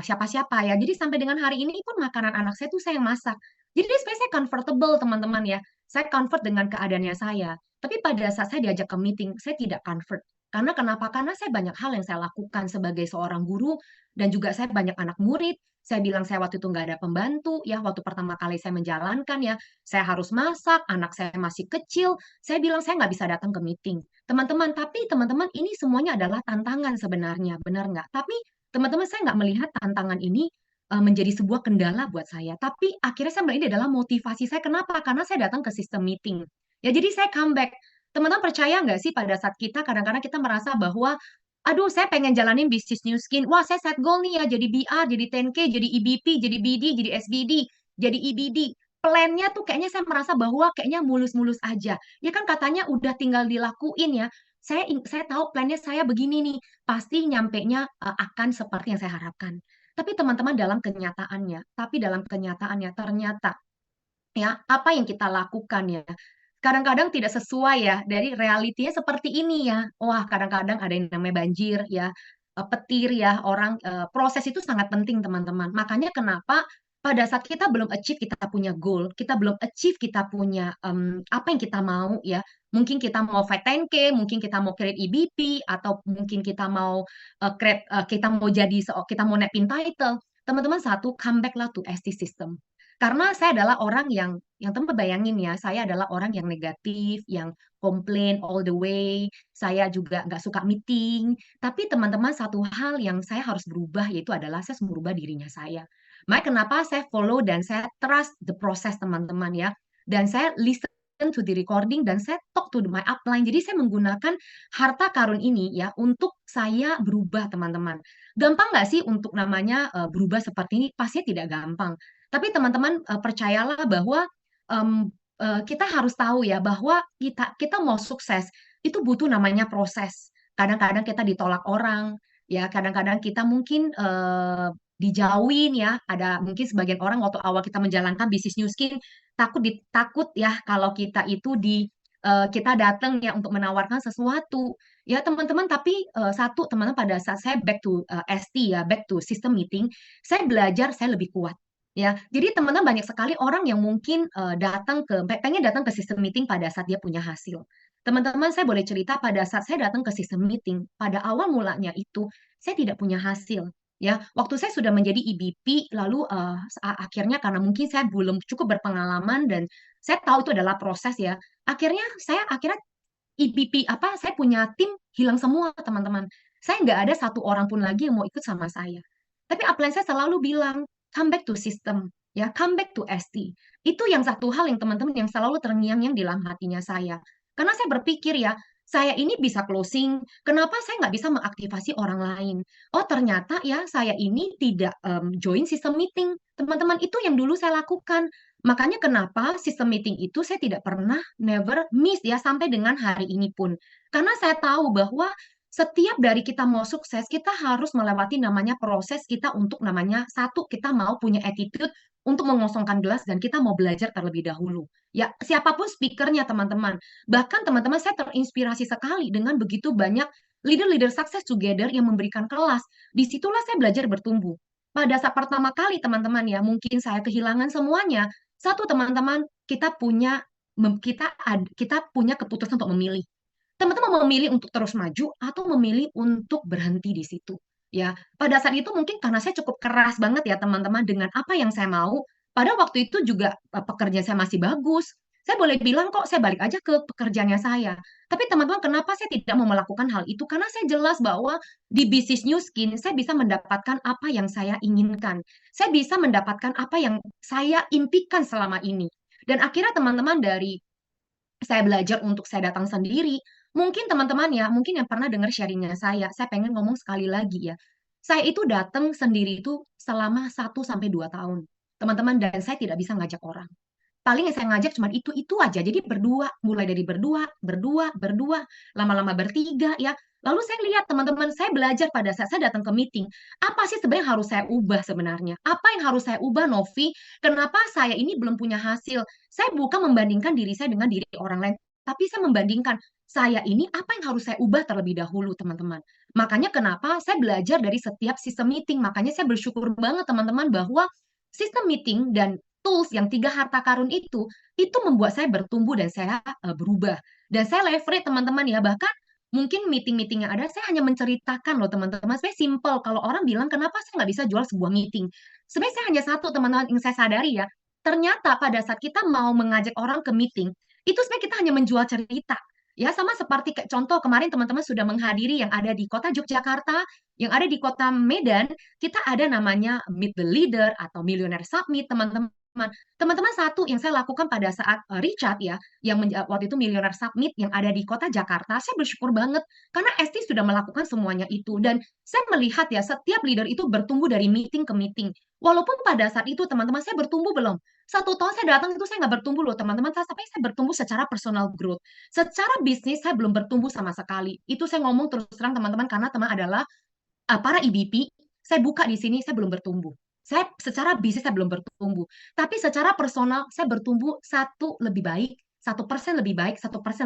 siapa-siapa ya. Jadi sampai dengan hari ini pun makanan anak saya tuh saya yang masak. Jadi sebenarnya saya comfortable teman-teman ya. Saya comfort dengan keadaannya saya. Tapi pada saat saya diajak ke meeting, saya tidak convert. Karena kenapa? Karena saya banyak hal yang saya lakukan sebagai seorang guru dan juga saya banyak anak murid. Saya bilang saya waktu itu nggak ada pembantu ya. Waktu pertama kali saya menjalankan ya, saya harus masak, anak saya masih kecil. Saya bilang saya nggak bisa datang ke meeting. Teman-teman, tapi teman-teman ini semuanya adalah tantangan sebenarnya, benar nggak? Tapi teman-teman saya nggak melihat tantangan ini menjadi sebuah kendala buat saya. Tapi akhirnya saya melihat ini adalah motivasi saya. Kenapa? Karena saya datang ke sistem meeting. Ya, jadi saya comeback. Teman-teman percaya nggak sih pada saat kita kadang-kadang kita merasa bahwa, aduh saya pengen jalanin bisnis New Skin. Wah, saya set goal nih ya jadi BR, jadi 10K, jadi EBP, jadi BD, jadi SBD, jadi EBD. Plannya tuh kayaknya saya merasa bahwa kayaknya mulus-mulus aja. Ya kan katanya udah tinggal dilakuin ya. Saya tahu plannya saya begini nih. Pasti nyampenya akan seperti yang saya harapkan. Tapi teman-teman dalam kenyataannya ternyata ya apa yang kita lakukan ya kadang-kadang tidak sesuai ya dari realitinya seperti ini ya. Wah, kadang-kadang ada yang namanya banjir ya, petir ya, proses itu sangat penting teman-teman. Makanya kenapa pada saat kita belum achieve kita punya goal, kita belum achieve kita punya apa yang kita mau ya. Mungkin kita mau fight 10K, mungkin kita mau create EBP atau mungkin kita mau kita mau kita mau naik pin title. Teman-teman satu comeback lah to ST system. Karena saya adalah orang yang teman bayangin ya, saya adalah orang yang negatif, yang komplain all the way, saya juga nggak suka meeting. Tapi teman-teman satu hal yang saya harus berubah yaitu adalah saya harus merubah dirinya saya. Makanya kenapa saya follow dan saya trust the process teman-teman ya. Dan saya listen to the recording dan saya talk to my upline. Jadi saya menggunakan harta karun ini ya untuk saya berubah teman-teman. Gampang nggak sih untuk namanya berubah seperti ini? Pastinya tidak gampang. Tapi teman-teman percayalah bahwa kita harus tahu ya bahwa kita mau sukses itu butuh namanya proses. Kadang-kadang kita ditolak orang, ya kadang-kadang kita mungkin dijauhin ya. Ada mungkin sebagian orang waktu awal kita menjalankan bisnis New Skin takut ya kalau kita itu kita datang ya untuk menawarkan sesuatu. Ya teman-teman, tapi satu teman-teman pada saat saya back to ST ya, back to system meeting, saya belajar saya lebih kuat. Ya, jadi teman-teman banyak sekali orang yang mungkin pengen datang ke sistem meeting pada saat dia punya hasil. Teman-teman, saya boleh cerita pada saat saya datang ke sistem meeting, pada awal mulanya itu saya tidak punya hasil. Ya, waktu saya sudah menjadi EBP, lalu akhirnya karena mungkin saya belum cukup berpengalaman dan saya tahu itu adalah proses ya. Akhirnya EBP saya punya tim hilang semua teman-teman. Saya nggak ada satu orang pun lagi yang mau ikut sama saya. Tapi upline saya selalu bilang, come back to system, ya, come back to ST. Itu yang satu hal yang teman-teman yang selalu terngiang-ngiang di dalam hatinya saya. Karena saya berpikir ya, saya ini bisa closing, kenapa saya nggak bisa mengaktifasi orang lain? Oh ternyata ya saya ini tidak join sistem meeting. Teman-teman itu yang dulu saya lakukan. Makanya kenapa sistem meeting itu saya tidak pernah never miss ya sampai dengan hari ini pun. Karena saya tahu bahwa setiap dari kita mau sukses, kita harus melewati namanya proses kita untuk namanya satu, kita mau punya attitude untuk mengosongkan gelas dan kita mau belajar terlebih dahulu. Ya, siapapun speakernya teman-teman. Bahkan teman-teman saya terinspirasi sekali dengan begitu banyak leader-leader success together yang memberikan kelas. Disitulah saya belajar bertumbuh. Pada saat pertama kali teman-teman ya, mungkin saya kehilangan semuanya. Satu teman-teman, kita punya keputusan untuk memilih. Teman-teman mau memilih untuk terus maju atau memilih untuk berhenti di situ. Ya, pada saat itu mungkin karena saya cukup keras banget ya teman-teman dengan apa yang saya mau. Pada waktu itu juga pekerjaan saya masih bagus. Saya boleh bilang kok, saya balik aja ke pekerjaannya saya. Tapi teman-teman, kenapa saya tidak mau melakukan hal itu? Karena saya jelas bahwa di bisnis New Skin, saya bisa mendapatkan apa yang saya inginkan. Saya bisa mendapatkan apa yang saya impikan selama ini. Dan akhirnya teman-teman, dari saya belajar untuk saya datang sendiri. Mungkin teman-teman ya, mungkin yang pernah dengar sharingnya saya pengen ngomong sekali lagi ya. Saya itu datang sendiri itu selama 1 sampai 2 tahun. Teman-teman, dan saya tidak bisa ngajak orang. Paling yang saya ngajak cuma itu aja. Jadi berdua, mulai dari berdua, lama-lama bertiga ya. Lalu saya lihat teman-teman, saya belajar pada saat saya datang ke meeting, apa sih sebenarnya yang harus saya ubah sebenarnya? Apa yang harus saya ubah, Novi? Kenapa saya ini belum punya hasil? Saya bukan membandingkan diri saya dengan diri orang lain, tapi saya membandingkan saya ini apa yang harus saya ubah terlebih dahulu, teman-teman. Makanya kenapa saya belajar dari setiap sistem meeting. Makanya saya bersyukur banget teman-teman bahwa sistem meeting dan tools yang 3 harta karun itu membuat saya bertumbuh dan saya berubah. Dan saya leverage teman-teman ya, bahkan mungkin meeting-meeting yang ada, saya hanya menceritakan loh teman-teman. Sebenarnya simple. Kalau orang bilang, kenapa saya nggak bisa jual sebuah meeting? Sebenarnya saya hanya satu teman-teman yang saya sadari ya. Ternyata pada saat kita mau mengajak orang ke meeting, itu sebenarnya kita hanya menjual cerita. Ya, sama seperti kayak contoh kemarin teman-teman sudah menghadiri yang ada di kota Yogyakarta, yang ada di kota Medan, kita ada namanya Meet the Leader atau Millionaire Summit, teman-teman. Teman-teman, satu yang saya lakukan pada saat Richard ya, yang waktu itu Millionaire Summit yang ada di kota Jakarta, saya bersyukur banget karena Esti sudah melakukan semuanya itu. Dan saya melihat ya, setiap leader itu bertumbuh dari meeting ke meeting. Walaupun pada saat itu teman-teman, saya bertumbuh belum? 1 tahun saya datang itu saya nggak bertumbuh loh teman-teman, tapi saya bertumbuh secara personal growth. Secara bisnis saya belum bertumbuh sama sekali. Itu saya ngomong terus terang teman-teman, karena teman adalah para EBP. Saya buka di sini, saya belum bertumbuh. Saya secara bisnis saya belum bertumbuh, tapi secara personal saya bertumbuh 1% lebih baik, 1%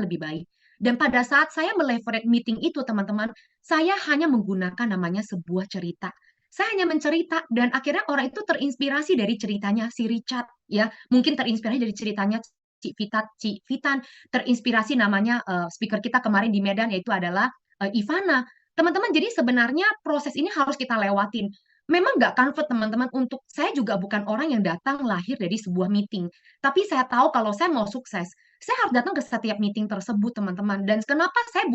lebih baik. Dan pada saat saya meleverage meeting itu, teman-teman, saya hanya menggunakan namanya sebuah cerita. Saya hanya mencerita dan akhirnya orang itu terinspirasi dari ceritanya si Richard ya. Mungkin terinspirasi dari ceritanya Cik Vitan, terinspirasi namanya speaker kita kemarin di Medan yaitu adalah Ivana. Teman-teman, jadi sebenarnya proses ini harus kita lewatin. Memang nggak comfort teman-teman, untuk saya juga bukan orang yang datang lahir dari sebuah meeting. Tapi saya tahu kalau saya mau sukses, saya harus datang ke setiap meeting tersebut, teman-teman. Dan kenapa saya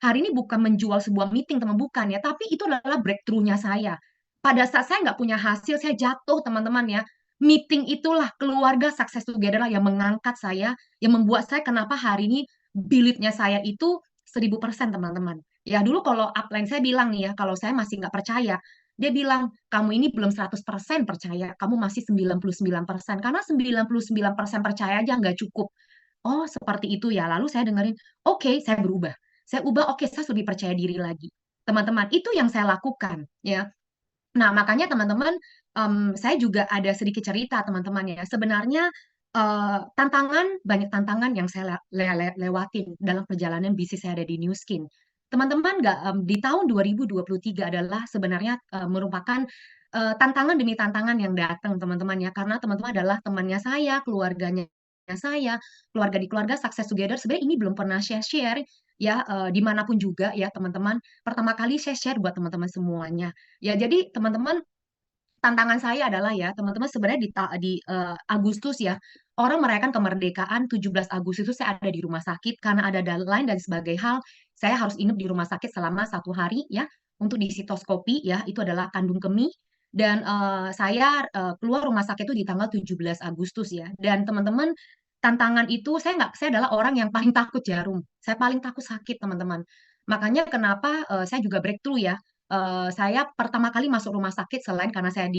hari ini bukan menjual sebuah meeting, teman, bukan ya. Tapi itu adalah breakthrough-nya saya. Pada saat saya nggak punya hasil, saya jatuh, teman-teman ya. Meeting itulah, keluarga Success Together lah yang mengangkat saya, yang membuat saya kenapa hari ini believe-nya saya itu 1000%, teman-teman. Ya dulu kalau upline saya bilang nih ya, kalau saya masih nggak percaya, dia bilang, kamu ini belum 100% percaya, kamu masih 99%. Karena 99% percaya aja nggak cukup. Oh, seperti itu ya. Lalu saya dengerin, oke, saya berubah. Saya ubah, oke, saya lebih percaya diri lagi. Teman-teman, itu yang saya lakukan. Ya. Nah, makanya teman-teman, saya juga ada sedikit cerita, teman-teman ya. Sebenarnya banyak tantangan yang saya lewatin dalam perjalanan bisnis saya ada di New Skin. Teman-teman, nggak di tahun 2023 adalah sebenarnya merupakan tantangan demi tantangan yang datang, teman-teman ya. Karena teman-teman adalah temannya saya, keluarganya saya, keluarga di keluarga Success Together. Sebenarnya ini belum pernah share-share ya, dimanapun juga ya, teman-teman. Pertama kali saya share buat teman-teman semuanya. Ya, jadi teman-teman, tantangan saya adalah ya, teman-teman, sebenarnya di Agustus ya, orang merayakan kemerdekaan 17 Agustus itu saya ada di rumah sakit karena ada deadline dan sebagai hal, saya harus inap di rumah sakit selama 1 hari ya, untuk di sitoskopi ya, itu adalah kandung kemih. Dan saya keluar rumah sakit itu di tanggal 17 Agustus ya. Dan teman-teman, tantangan itu saya adalah orang yang paling takut jarum. Saya paling takut sakit, teman-teman. Makanya kenapa saya juga breakthrough ya. Saya pertama kali masuk rumah sakit selain karena saya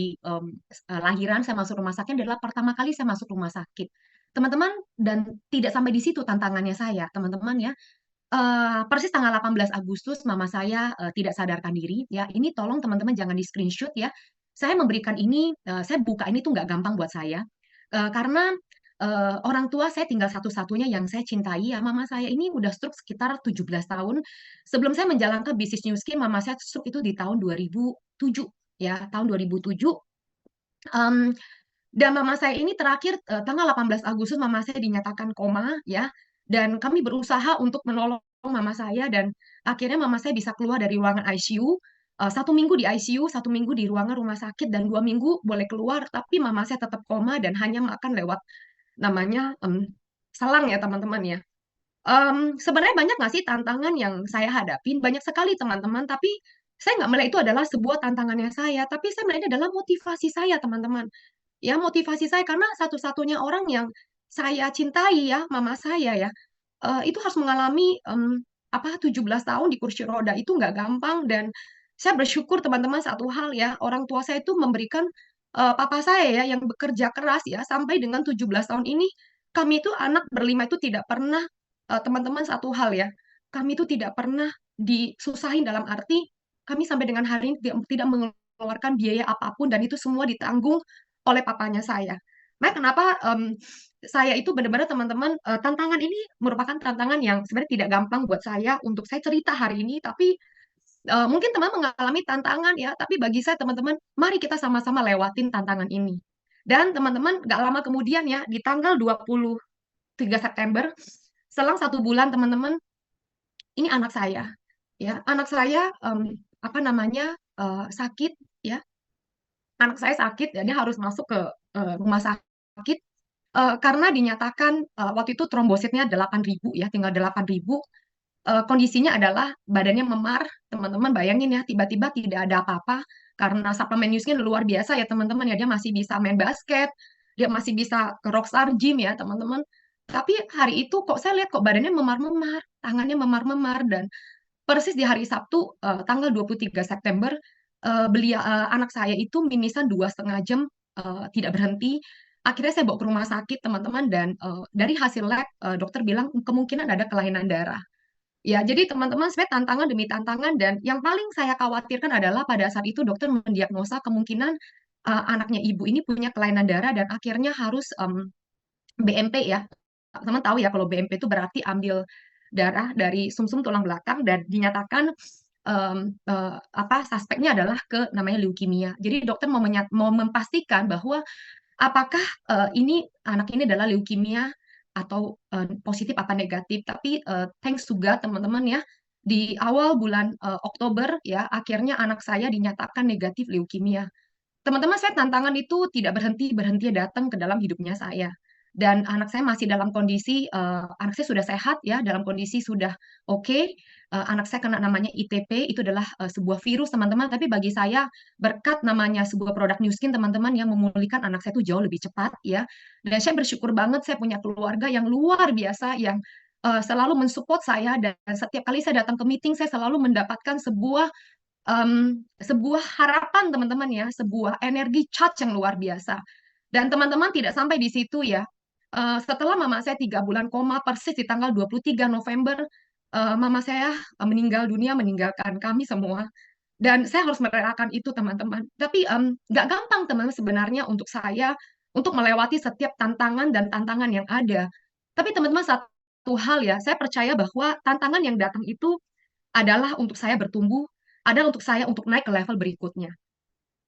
lahiran, saya masuk rumah sakit adalah pertama kali saya masuk rumah sakit. Teman-teman, dan tidak sampai di situ tantangannya saya, teman-teman ya. Persis tanggal 18 Agustus mama saya tidak sadarkan diri ya. Ini tolong teman-teman jangan di-screenshot ya. Saya memberikan ini, saya buka ini tuh nggak gampang buat saya. Karena orang tua saya tinggal satu-satunya yang saya cintai ya. Mama saya ini udah stroke sekitar 17 tahun. Sebelum saya menjalankan bisnis New Skin, mama saya stroke itu di tahun 2007 ya, tahun 2007. Dan mama saya ini terakhir tanggal 18 Agustus mama saya dinyatakan koma ya. Dan kami berusaha untuk menolong mama saya dan akhirnya mama saya bisa keluar dari ruangan ICU. 1 minggu di ICU, 1 minggu di ruangan rumah sakit dan 2 minggu boleh keluar, tapi mama saya tetap koma dan hanya makan lewat namanya selang ya teman-teman ya. Sebenarnya banyak nggak sih tantangan yang saya hadapin? Banyak sekali teman-teman, tapi saya nggak melihat itu adalah sebuah tantangannya saya, tapi saya melihat ini adalah motivasi saya teman-teman. Ya, motivasi saya karena satu-satunya orang yang saya cintai ya, mama saya ya, itu harus mengalami 17 tahun di kursi roda itu nggak gampang dan saya bersyukur teman-teman satu hal ya, orang tua saya itu memberikan papa saya ya yang bekerja keras ya sampai dengan 17 tahun ini kami itu anak berlima itu tidak pernah teman-teman satu hal ya, kami itu tidak pernah disusahin dalam arti kami sampai dengan hari ini tidak mengeluarkan biaya apapun dan itu semua ditanggung oleh papanya saya. Makanya kenapa saya itu benar-benar teman-teman tantangan ini merupakan tantangan yang sebenarnya tidak gampang buat saya untuk saya cerita hari ini, tapi mungkin teman mengalami tantangan ya, tapi bagi saya teman-teman, mari kita sama-sama lewatin tantangan ini. Dan teman-teman, gak lama kemudian ya, di tanggal 23 September, selang 1 bulan teman-teman, ini anak saya. Ya, anak saya sakit ya. Anak saya sakit, ya, dia harus masuk ke rumah sakit karena dinyatakan waktu itu trombositnya 8.000 ya, tinggal 8.000. Kondisinya adalah badannya memar, teman-teman bayangin ya, tiba-tiba tidak ada apa-apa karena suplemen use-nya luar biasa ya teman-teman ya, dia masih bisa main basket, dia masih bisa ke Rockstar Gym ya teman-teman. Tapi hari itu kok saya lihat kok badannya memar-memar, tangannya memar-memar dan persis di hari Sabtu tanggal 23 September anak saya itu mimisan 2,5 jam tidak berhenti. Akhirnya saya bawa ke rumah sakit teman-teman dan dari hasil lab dokter bilang kemungkinan ada kelainan darah. Ya, jadi teman-teman sebenarnya tantangan demi tantangan dan yang paling saya khawatirkan adalah pada saat itu dokter mendiagnosa kemungkinan anaknya ibu ini punya kelainan darah dan akhirnya harus BMP ya. Teman tahu ya kalau BMP itu berarti ambil darah dari sumsum tulang belakang dan dinyatakan suspeknya adalah ke namanya leukemia. Jadi dokter mau memastikan bahwa apakah ini anak ini adalah leukemia atau positif apa negatif. Tapi thanks juga teman-teman ya, di awal bulan Oktober ya akhirnya anak saya dinyatakan negatif leukemia. Teman-teman, saya tantangan itu tidak berhenti datang ke dalam hidupnya saya. Dan anak saya masih dalam kondisi, anak saya sudah sehat ya, dalam kondisi sudah oke. Anak saya kena namanya ITP, itu adalah sebuah virus teman-teman. Tapi bagi saya berkat namanya sebuah produk New Skin teman-teman yang memulihkan anak saya itu jauh lebih cepat ya. Dan saya bersyukur banget saya punya keluarga yang luar biasa yang selalu mensupport saya dan setiap kali saya datang ke meeting saya selalu mendapatkan sebuah harapan teman-teman ya, sebuah energi charge yang luar biasa. Dan teman-teman tidak sampai di situ ya. Setelah mama saya 3 bulan koma, persis di tanggal 23 November, mama saya meninggal dunia, meninggalkan kami semua. Dan saya harus merelakan itu teman-teman. Tapi nggak gampang teman-teman sebenarnya untuk saya, untuk melewati setiap tantangan dan tantangan yang ada. Tapi teman-teman satu hal ya, saya percaya bahwa tantangan yang datang itu adalah untuk saya bertumbuh, adalah untuk saya untuk naik ke level berikutnya.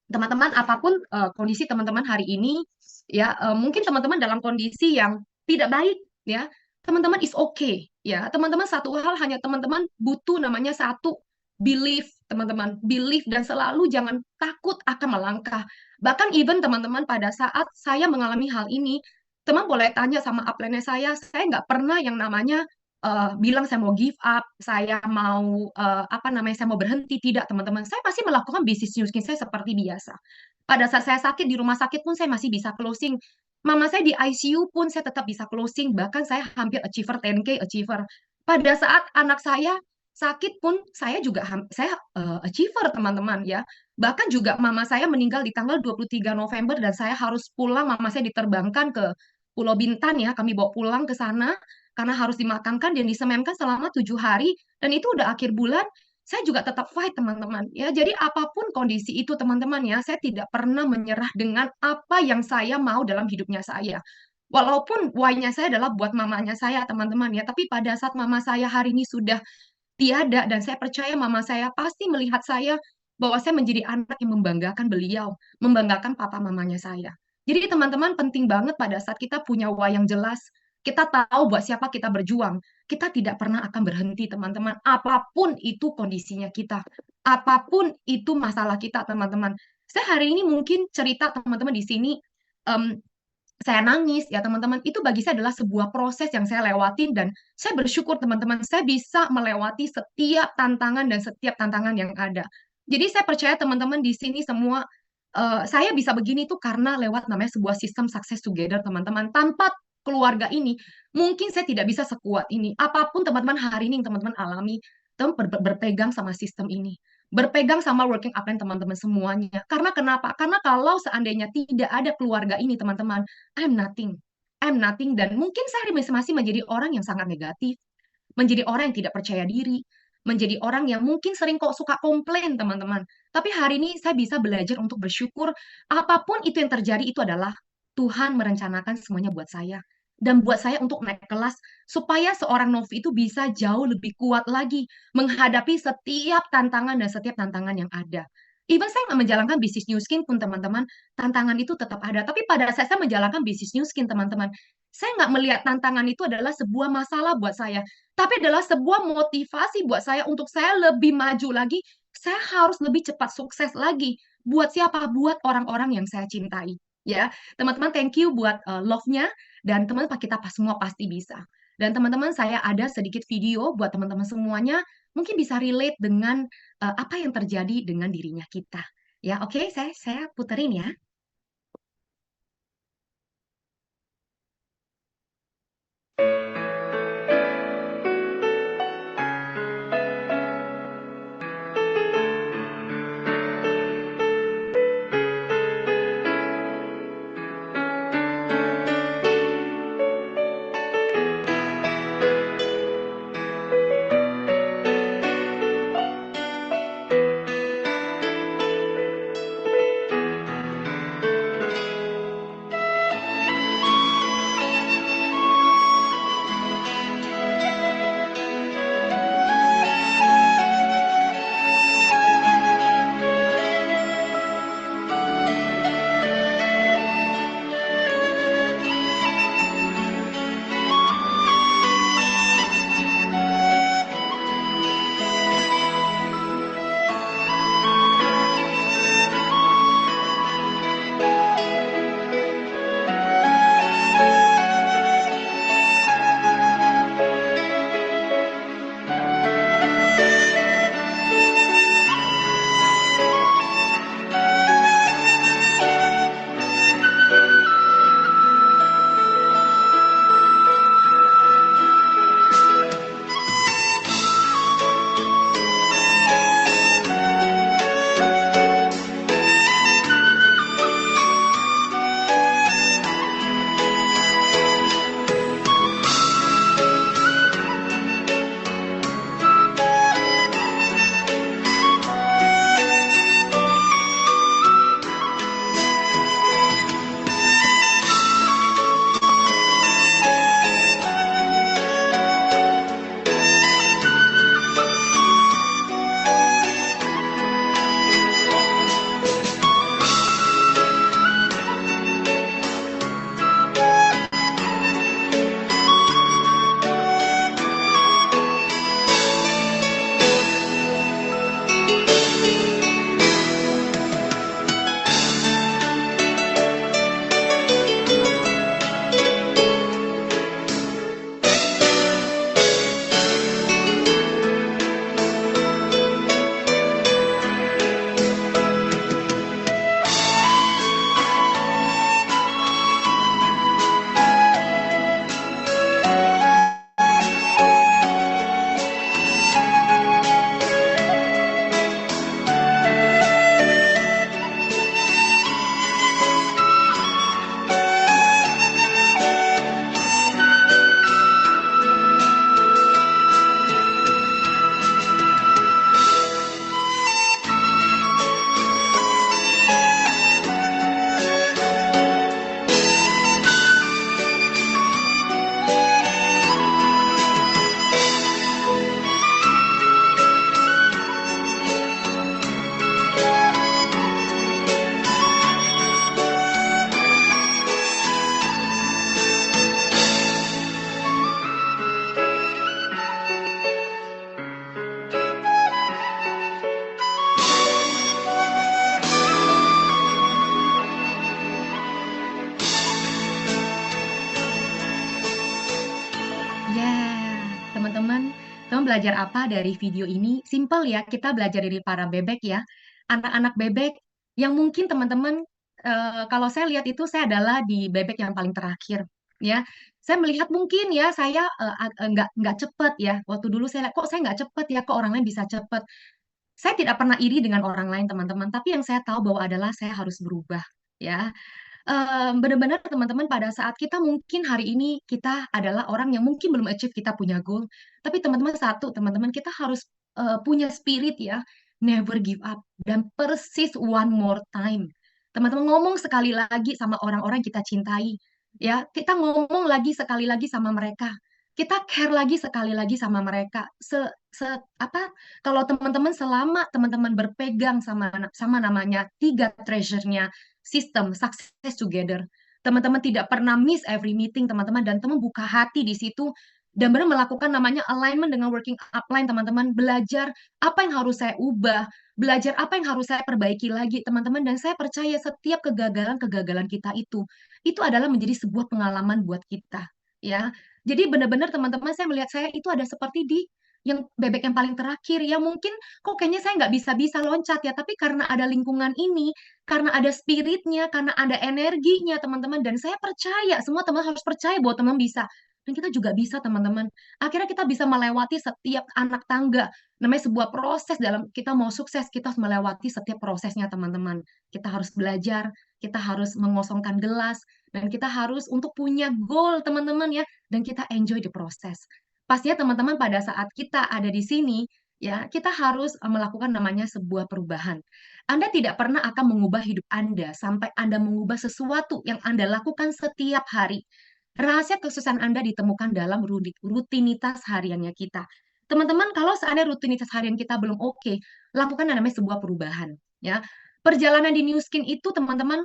Teman-teman, apapun kondisi teman-teman hari ini, ya mungkin teman-teman dalam kondisi yang tidak baik, ya teman-teman is okay, ya teman-teman satu hal hanya teman-teman butuh namanya satu belief, teman-teman belief dan selalu jangan takut akan melangkah. Bahkan even teman-teman pada saat saya mengalami hal ini, teman boleh tanya sama upline saya nggak pernah yang namanya bilang saya mau give up, saya mau saya mau berhenti. Tidak, teman-teman. Saya masih melakukan bisnis New Skin saya seperti biasa. Pada saat saya sakit di rumah sakit pun saya masih bisa closing. Mama saya di ICU pun saya tetap bisa closing. Bahkan saya hampir achiever 10K achiever. Pada saat anak saya sakit pun saya juga saya achiever teman-teman ya. Bahkan juga mama saya meninggal di tanggal 23 November dan saya harus pulang. Mama saya diterbangkan ke Pulau Bintan ya. Kami bawa pulang ke sana karena harus dimakamkan dan disemayamkan selama 7 hari dan itu udah akhir bulan saya juga tetap fight teman-teman ya jadi apapun kondisi itu teman-teman ya saya tidak pernah menyerah dengan apa yang saya mau dalam hidupnya saya walaupun why-nya saya adalah buat mamanya saya teman-teman ya tapi pada saat mama saya hari ini sudah tiada dan saya percaya mama saya pasti melihat saya bahwa saya menjadi anak yang membanggakan beliau membanggakan papa mamanya saya jadi teman-teman penting banget pada saat kita punya why yang jelas kita tahu buat siapa kita berjuang. Kita tidak pernah akan berhenti, teman-teman. Apapun itu kondisinya kita. Apapun itu masalah kita, teman-teman. Saya hari ini mungkin cerita teman-teman di sini, em, saya nangis ya teman-teman, itu bagi saya adalah sebuah proses yang saya lewatin, dan saya bersyukur teman-teman, saya bisa melewati setiap tantangan dan setiap tantangan yang ada. Jadi saya percaya teman-teman di sini semua, saya bisa begini tuh karena lewat namanya sebuah sistem Success Together teman-teman. Tanpa keluarga ini, mungkin saya tidak bisa sekuat ini. Apapun teman-teman hari ini yang teman-teman alami, teman berpegang sama sistem ini, berpegang sama working up plan teman-teman semuanya. Karena kenapa? Karena kalau seandainya tidak ada keluarga ini teman-teman, I'm nothing. I'm nothing, dan mungkin saya masih menjadi orang yang sangat negatif, menjadi orang yang tidak percaya diri, menjadi orang yang mungkin sering kok suka komplain teman-teman. Tapi hari ini saya bisa belajar untuk bersyukur, apapun itu yang terjadi itu adalah Tuhan merencanakan semuanya buat saya. Dan buat saya untuk naik kelas, supaya seorang Novi itu bisa jauh lebih kuat lagi menghadapi setiap tantangan dan setiap tantangan yang ada. Even saya nggak menjalankan bisnis New Skin pun teman-teman, tantangan itu tetap ada. Tapi pada saat saya menjalankan bisnis New Skin teman-teman, saya nggak melihat tantangan itu adalah sebuah masalah buat saya, tapi adalah sebuah motivasi buat saya untuk saya lebih maju lagi. Saya harus lebih cepat sukses lagi. Buat siapa? Buat orang-orang yang saya cintai. Ya, teman-teman, thank you buat love-nya, dan teman-teman kita semua pasti bisa. Dan teman-teman, saya ada sedikit video buat teman-teman semuanya, mungkin bisa relate dengan apa yang terjadi dengan dirinya kita. Ya, oke, saya puterin ya. belajar apa dari video ini? Simple ya, kita belajar dari para bebek ya. Anak-anak bebek yang mungkin teman-teman, kalau saya lihat itu saya adalah di bebek yang paling terakhir ya. Saya melihat mungkin ya saya nggak cepet ya. Waktu dulu saya lihat, kok saya nggak cepet ya, kok orang lain bisa cepet. Saya tidak pernah iri dengan orang lain teman-teman, tapi yang saya tahu bahwa adalah saya harus berubah ya. Benar-benar teman-teman pada saat kita mungkin hari ini kita adalah orang yang mungkin belum achieve kita punya goal, tapi teman-teman satu, teman-teman kita harus punya spirit ya, never give up dan persist one more time. Teman-teman ngomong sekali lagi sama orang-orang yang kita cintai, ya kita ngomong lagi sekali lagi sama mereka, kita care lagi sekali lagi sama mereka. Apa? Kalau teman-teman selama teman-teman berpegang sama sama namanya tiga treasure-nya sistem success together. Teman-teman tidak pernah miss every meeting, teman-teman, dan teman buka hati di situ dan benar melakukan namanya alignment dengan working upline, teman-teman. Belajar apa yang harus saya ubah, belajar apa yang harus saya perbaiki lagi, teman-teman. Dan saya percaya setiap kegagalan-kegagalan kita itu adalah menjadi sebuah pengalaman buat kita, ya. Jadi benar-benar teman-teman saya melihat saya itu ada seperti di yang bebek yang paling terakhir, yang mungkin kok kayaknya saya nggak bisa-bisa loncat ya, tapi karena ada lingkungan ini, karena ada spiritnya, karena ada energinya teman-teman, dan saya percaya, semua teman harus percaya bahwa teman bisa. Dan kita juga bisa teman-teman. Akhirnya kita bisa melewati setiap anak tangga. Namanya sebuah proses dalam kita mau sukses, kita harus melewati setiap prosesnya teman-teman. Kita harus belajar, kita harus mengosongkan gelas, dan kita harus untuk punya goal teman-teman ya, dan kita enjoy the proses. Pastinya teman-teman pada saat kita ada di sini, ya kita harus melakukan namanya sebuah perubahan. Anda tidak pernah akan mengubah hidup Anda sampai Anda mengubah sesuatu yang Anda lakukan setiap hari. Rahasia kesuksesan Anda ditemukan dalam rutinitas hariannya kita. Teman-teman, kalau seandainya rutinitas harian kita belum oke, lakukan yang namanya sebuah perubahan. Ya, perjalanan di New Skin itu teman-teman,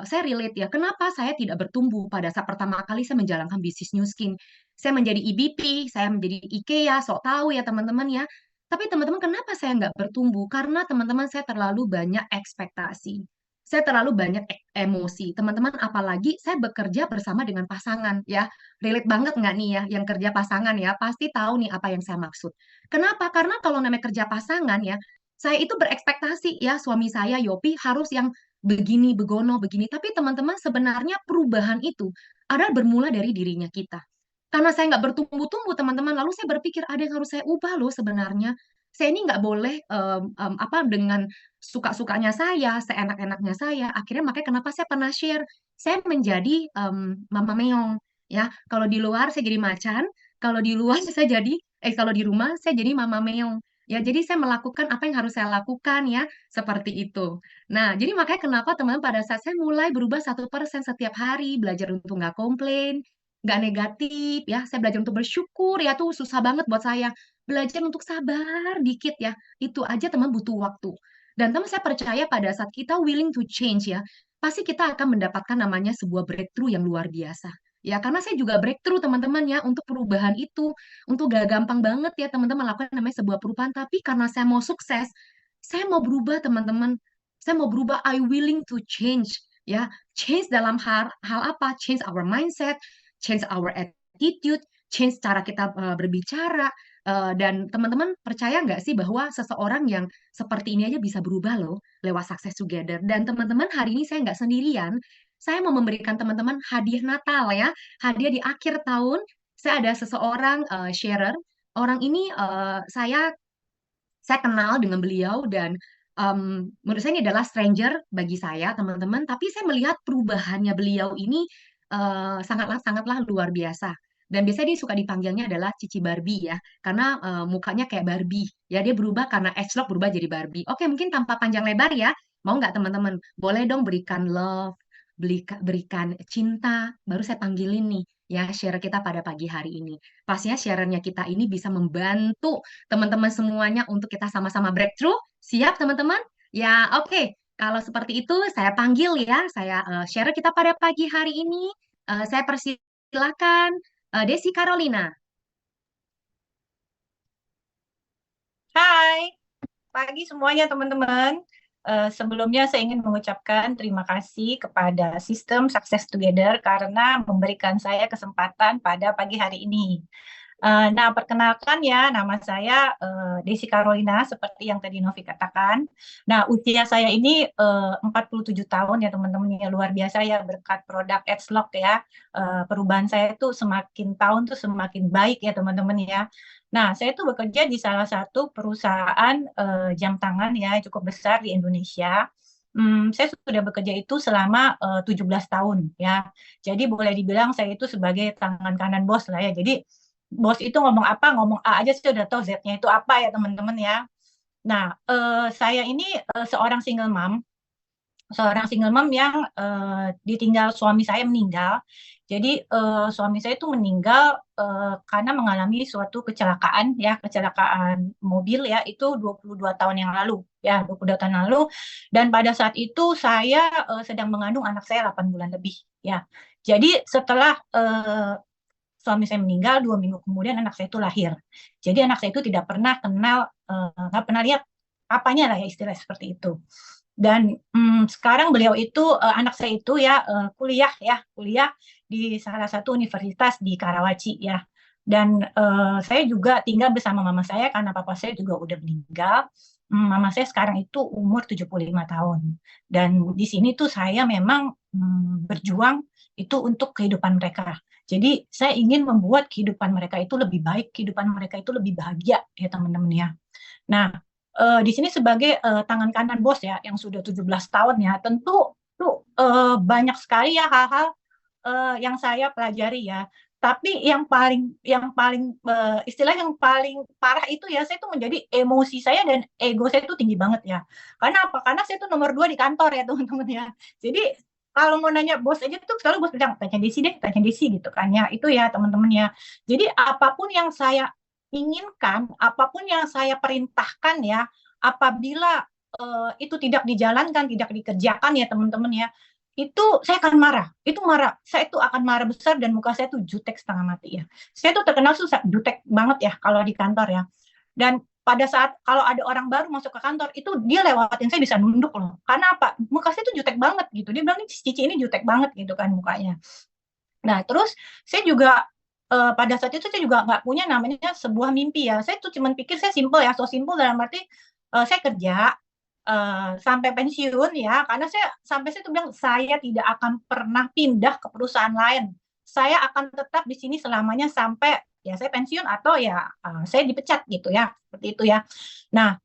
saya relate ya. Kenapa saya tidak bertumbuh pada saat pertama kali saya menjalankan bisnis New Skin? Saya menjadi EBP, saya menjadi IKEA, sok tahu ya teman-teman ya. Tapi teman-teman, kenapa saya nggak bertumbuh? Karena teman-teman saya terlalu banyak ekspektasi. Saya terlalu banyak emosi. Teman-teman, apalagi saya bekerja bersama dengan pasangan ya. Relate banget nggak nih ya, yang kerja pasangan ya, pasti tahu nih apa yang saya maksud. Kenapa? Karena kalau namanya kerja pasangan ya, saya itu berekspektasi ya, suami saya Yopi harus yang begini, begono, begini. Tapi teman-teman, sebenarnya perubahan itu adalah bermula dari dirinya kita. Karena saya nggak bertumbuh-tumbuh, teman-teman, lalu saya berpikir ada yang harus saya ubah loh sebenarnya. Saya ini nggak boleh apa dengan suka-sukanya saya, seenak-enaknya saya. Akhirnya makanya kenapa saya pernah share, saya menjadi mama meong ya. Kalau di luar saya jadi macan, kalau di luar saya jadi kalau di rumah saya jadi mama meong. Ya, jadi saya melakukan apa yang harus saya lakukan ya, seperti itu. Nah, jadi makanya kenapa teman-teman pada saat saya mulai berubah 1% setiap hari, belajar untuk nggak komplain, nggak negatif ya, saya belajar untuk bersyukur ya, tuh susah banget buat saya. Belajar untuk sabar dikit ya, itu aja teman butuh waktu. Dan teman saya percaya pada saat kita willing to change ya, pasti kita akan mendapatkan namanya sebuah breakthrough yang luar biasa. Ya, karena saya juga breakthrough teman-teman ya untuk perubahan itu. Untuk gak gampang banget ya teman-teman lakukan namanya sebuah perubahan, tapi karena saya mau sukses, saya mau berubah teman-teman. Saya mau berubah, I willing to change ya. Change dalam hal apa? Change our mindset, change our attitude, change cara kita berbicara. Dan teman-teman percaya nggak sih bahwa seseorang yang seperti ini aja bisa berubah loh lewat Success Together. Dan teman-teman, hari ini saya nggak sendirian. Saya mau memberikan teman-teman hadiah Natal ya. Hadiah di akhir tahun. Saya ada seseorang sharer. Orang ini saya kenal dengan beliau dan menurut saya ini adalah stranger bagi saya, teman-teman. Tapi saya melihat perubahannya beliau ini sangatlah sangatlah luar biasa. Dan biasanya dia suka dipanggilnya adalah Cici Barbie ya, karena mukanya kayak Barbie. Ya dia berubah karena ageLOC berubah jadi Barbie. Oke, mungkin tanpa panjang lebar ya. Mau nggak teman-teman? Boleh dong berikan love, berikan cinta. Baru saya panggilin nih ya share kita pada pagi hari ini. Pastinya share-nya kita ini bisa membantu teman-teman semuanya untuk kita sama-sama breakthrough. Siap teman-teman? Ya, oke. Kalau seperti itu saya panggil ya, saya share kita pada pagi hari ini. Saya persilakan Desi Carolina. Hai, pagi semuanya teman-teman. Sebelumnya saya ingin mengucapkan terima kasih kepada Sistem Success Together karena memberikan saya kesempatan pada pagi hari ini. Nah, perkenalkan ya, nama saya Desi Carolina, seperti yang tadi Novi katakan. Nah, usia saya ini 47 tahun ya teman-teman, ya luar biasa ya berkat produk Adlock ya. Perubahan saya tuh semakin tahun tuh semakin baik ya teman-teman ya. Nah, saya tuh bekerja di salah satu perusahaan jam tangan ya cukup besar di Indonesia. Saya sudah bekerja itu selama 17 tahun ya. Jadi boleh dibilang saya itu sebagai tangan kanan bos lah ya. Jadi bos itu ngomong apa, ngomong A aja sih udah tahu Z-nya itu apa ya teman-teman ya. Nah, saya ini seorang single mom yang ditinggal suami saya meninggal. Jadi suami saya itu meninggal karena mengalami suatu kecelakaan ya, kecelakaan mobil ya, itu 22 tahun yang lalu ya, 22 tahun lalu. Dan pada saat itu saya sedang mengandung anak saya 8 bulan lebih ya. Jadi setelah suami saya meninggal 2 minggu kemudian anak saya itu lahir. Jadi anak saya itu tidak pernah kenal, nggak pernah lihat apanya lah ya istilah seperti itu. Dan sekarang beliau itu anak saya itu ya kuliah di salah satu universitas di Karawaci ya. Dan saya juga tinggal bersama mama saya karena papa saya juga udah meninggal. Mama saya sekarang itu umur 75 tahun. Dan di sini tuh saya memang berjuang itu untuk kehidupan mereka. Jadi saya ingin membuat kehidupan mereka itu lebih baik, kehidupan mereka itu lebih bahagia ya teman-teman ya. Nah, di sini sebagai tangan kanan bos ya yang sudah 17 tahun ya, tentu tuh banyak sekali ya hal-hal yang saya pelajari ya. Tapi yang paling istilah yang paling parah itu ya saya tuh menjadi emosi saya dan ego saya tuh tinggi banget ya. Karena apa? Karena saya tuh nomor 2 di kantor ya teman-teman ya. Jadi kalau mau nanya bos aja tuh selalu bos bilang tanya Desi deh, tanya Desi gitu kan ya. Itu ya teman-teman ya. Jadi apapun yang saya inginkan, apapun yang saya perintahkan ya, apabila itu tidak dijalankan, tidak dikerjakan ya teman-teman ya, itu saya akan marah. Itu marah. Saya itu akan marah besar dan muka saya tuh jutek setengah mati ya. Saya tuh terkenal susah jutek banget ya kalau di kantor ya. Dan pada saat kalau ada orang baru masuk ke kantor itu dia lewatin saya bisa nunduk loh. Karena apa? Muka saya tuh jutek banget gitu. Dia bilang nih Cici ini jutek banget gitu kan mukanya. Nah, terus saya juga pada saat itu saya juga nggak punya namanya sebuah mimpi ya. Saya tuh cuma pikir saya simple ya, so simple dalam arti saya kerja sampai pensiun ya, karena saya tuh bilang saya tidak akan pernah pindah ke perusahaan lain. Saya akan tetap di sini selamanya sampai ya saya pensiun atau ya saya dipecat gitu ya, seperti itu ya. Nah,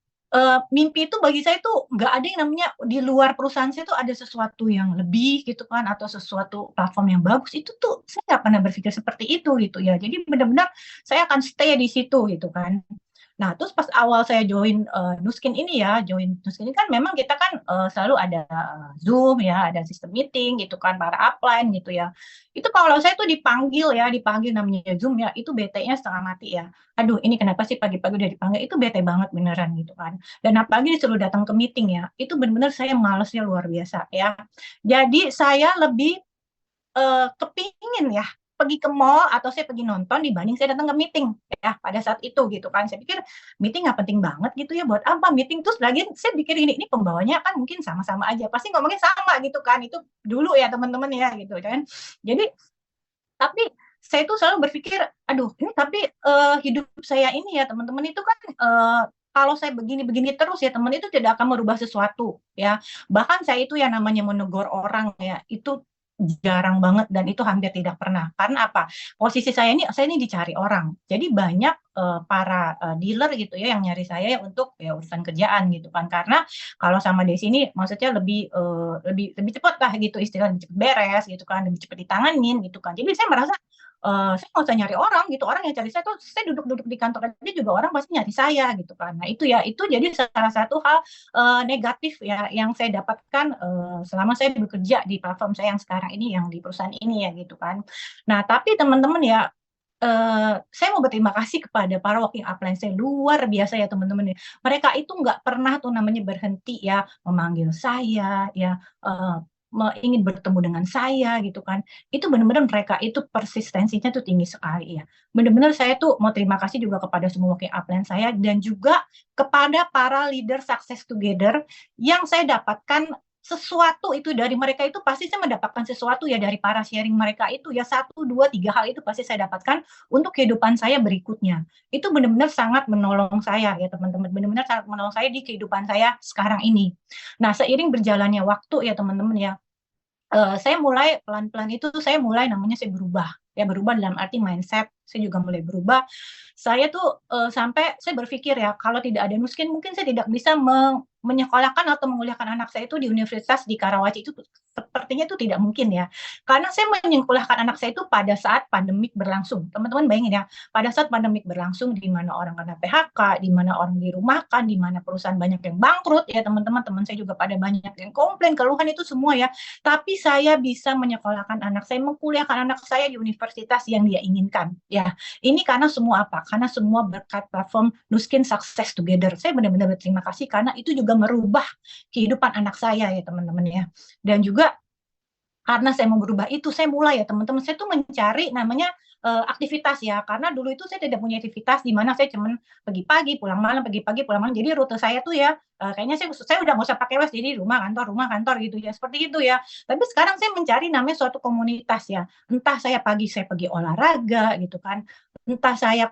mimpi itu bagi saya tuh nggak ada yang namanya di luar perusahaan saya tuh ada sesuatu yang lebih gitu kan atau sesuatu platform yang bagus itu tuh saya nggak pernah berpikir seperti itu gitu ya. Jadi benar-benar saya akan stay di situ gitu kan. Nah, terus pas awal saya join Nuskin ini ya, join Nuskin ini kan memang kita kan selalu ada Zoom ya, ada sistem meeting gitu kan, para upline gitu ya. Itu kalau saya tuh dipanggil namanya Zoom ya, itu bete-nya setengah mati ya. Aduh, ini kenapa sih pagi-pagi udah dipanggil? Itu bete banget beneran gitu kan. Dan apalagi disuruh datang ke meeting ya, itu bener-bener saya malesnya luar biasa ya. Jadi saya lebih kepingin ya pergi ke mall atau saya pergi nonton dibanding saya datang ke meeting ya pada saat itu gitu kan. Saya pikir meeting nggak penting banget gitu ya, buat apa meeting. Terus lagi saya pikir ini pembawanya kan mungkin sama-sama aja, pasti ngomongnya sama gitu kan, itu dulu ya teman-teman ya gitu kan. Jadi tapi saya tuh selalu berpikir aduh ini tapi hidup saya ini ya teman-teman itu kan kalau saya begini-begini terus ya teman itu tidak akan merubah sesuatu ya. Bahkan saya itu ya namanya menegur orang ya itu jarang banget dan itu hampir tidak pernah. Karena apa? Posisi saya ini dicari orang. Jadi banyak para dealer gitu ya yang nyari saya untuk ya urusan kerjaan gitu kan. Karena kalau sama Desi ini maksudnya lebih cepat lah gitu, istilah lebih cepat beres gitu kan, lebih cepat ditanganin gitu kan. Jadi saya merasa saya nggak usah nyari orang gitu, orang yang cari saya tuh saya duduk-duduk di kantor aja juga orang pasti nyari saya gitu kan. Nah itu ya, itu jadi salah satu hal negatif ya yang saya dapatkan selama saya bekerja di platform saya yang sekarang ini, yang di perusahaan ini ya gitu kan. Nah tapi teman-teman ya, saya mau berterima kasih kepada para working upline saya, luar biasa ya teman-teman ya. Mereka itu nggak pernah tuh namanya berhenti ya memanggil saya ya, ingin bertemu dengan saya gitu kan. Itu benar-benar mereka itu persistensinya tuh tinggi sekali ya. Benar-benar saya tuh mau terima kasih juga kepada semua working upline saya dan juga kepada para leader Success Together yang saya dapatkan sesuatu itu dari mereka itu pasti saya mendapatkan sesuatu ya dari para sharing mereka itu ya, 1, 2, 3 hal itu pasti saya dapatkan untuk kehidupan saya berikutnya. Itu benar-benar sangat menolong saya ya teman-teman, benar-benar sangat menolong saya di kehidupan saya sekarang ini. Nah, seiring berjalannya waktu ya teman-teman ya, saya mulai pelan-pelan itu saya mulai namanya saya berubah. Ya berubah dalam arti mindset, saya juga mulai berubah. Saya tuh sampai saya berpikir ya, kalau tidak ada Nuskin mungkin saya tidak bisa menyekolahkan atau menguliahkan anak saya itu di universitas di Karawaci, itu sepertinya itu tidak mungkin ya. Karena saya menyekolahkan anak saya itu pada saat pandemik berlangsung. Teman-teman bayangin ya, pada saat pandemik berlangsung di mana orang kena PHK, di mana orang dirumahkan, di mana perusahaan banyak yang bangkrut ya teman-teman, teman saya juga pada banyak yang komplain, keluhan itu semua ya. Tapi saya bisa menyekolahkan anak saya, mengkuliahkan anak saya di universitas yang dia inginkan. Ya, ini karena semua apa? Karena semua berkat platform Nuskin Success Together. Saya benar-benar berterima kasih karena itu juga merubah kehidupan anak saya ya teman-teman ya. Dan juga karena saya mau berubah itu, saya mulai ya teman-teman, saya tuh mencari namanya aktivitas ya, karena dulu itu saya tidak punya aktivitas di mana saya cuman pergi pagi, pulang malam, pergi pagi, pulang malam, jadi rute saya tuh ya, kayaknya saya udah nggak usah pakai les, jadi rumah kantor gitu ya, seperti itu ya. Tapi sekarang saya mencari namanya suatu komunitas ya, entah saya pagi saya pergi olahraga gitu kan, entah saya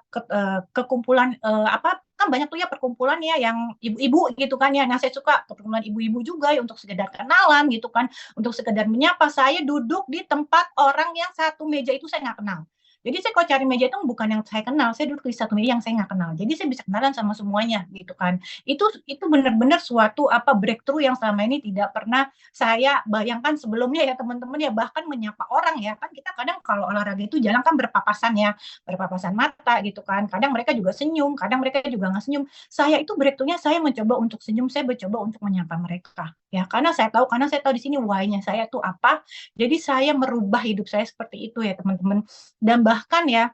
ke kumpulan apa, kan banyak tuh ya perkumpulan ya yang ibu-ibu gitu kan ya, nah saya suka perkumpulan ibu-ibu juga ya untuk sekedar kenalan gitu kan, untuk sekedar menyapa. Saya duduk di tempat orang yang satu meja itu saya nggak kenal. Jadi saya kalau cari meja itu bukan yang saya kenal, saya duduk di satu meja yang saya nggak kenal. Jadi saya bisa kenalan sama semuanya gitu kan. Itu benar-benar suatu apa breakthrough yang selama ini tidak pernah saya bayangkan sebelumnya ya teman-teman ya. Bahkan menyapa orang ya, kan kita kadang kalau olahraga itu jalan kan berpapasan ya, berpapasan mata gitu kan. Kadang mereka juga senyum, kadang mereka juga nggak senyum. Saya itu breakthrough-nya saya mencoba untuk senyum, saya mencoba untuk menyapa mereka. Ya, karena saya tahu di sini why-nya saya tuh apa. Jadi saya merubah hidup saya seperti itu ya teman-teman. Dan bahkan ya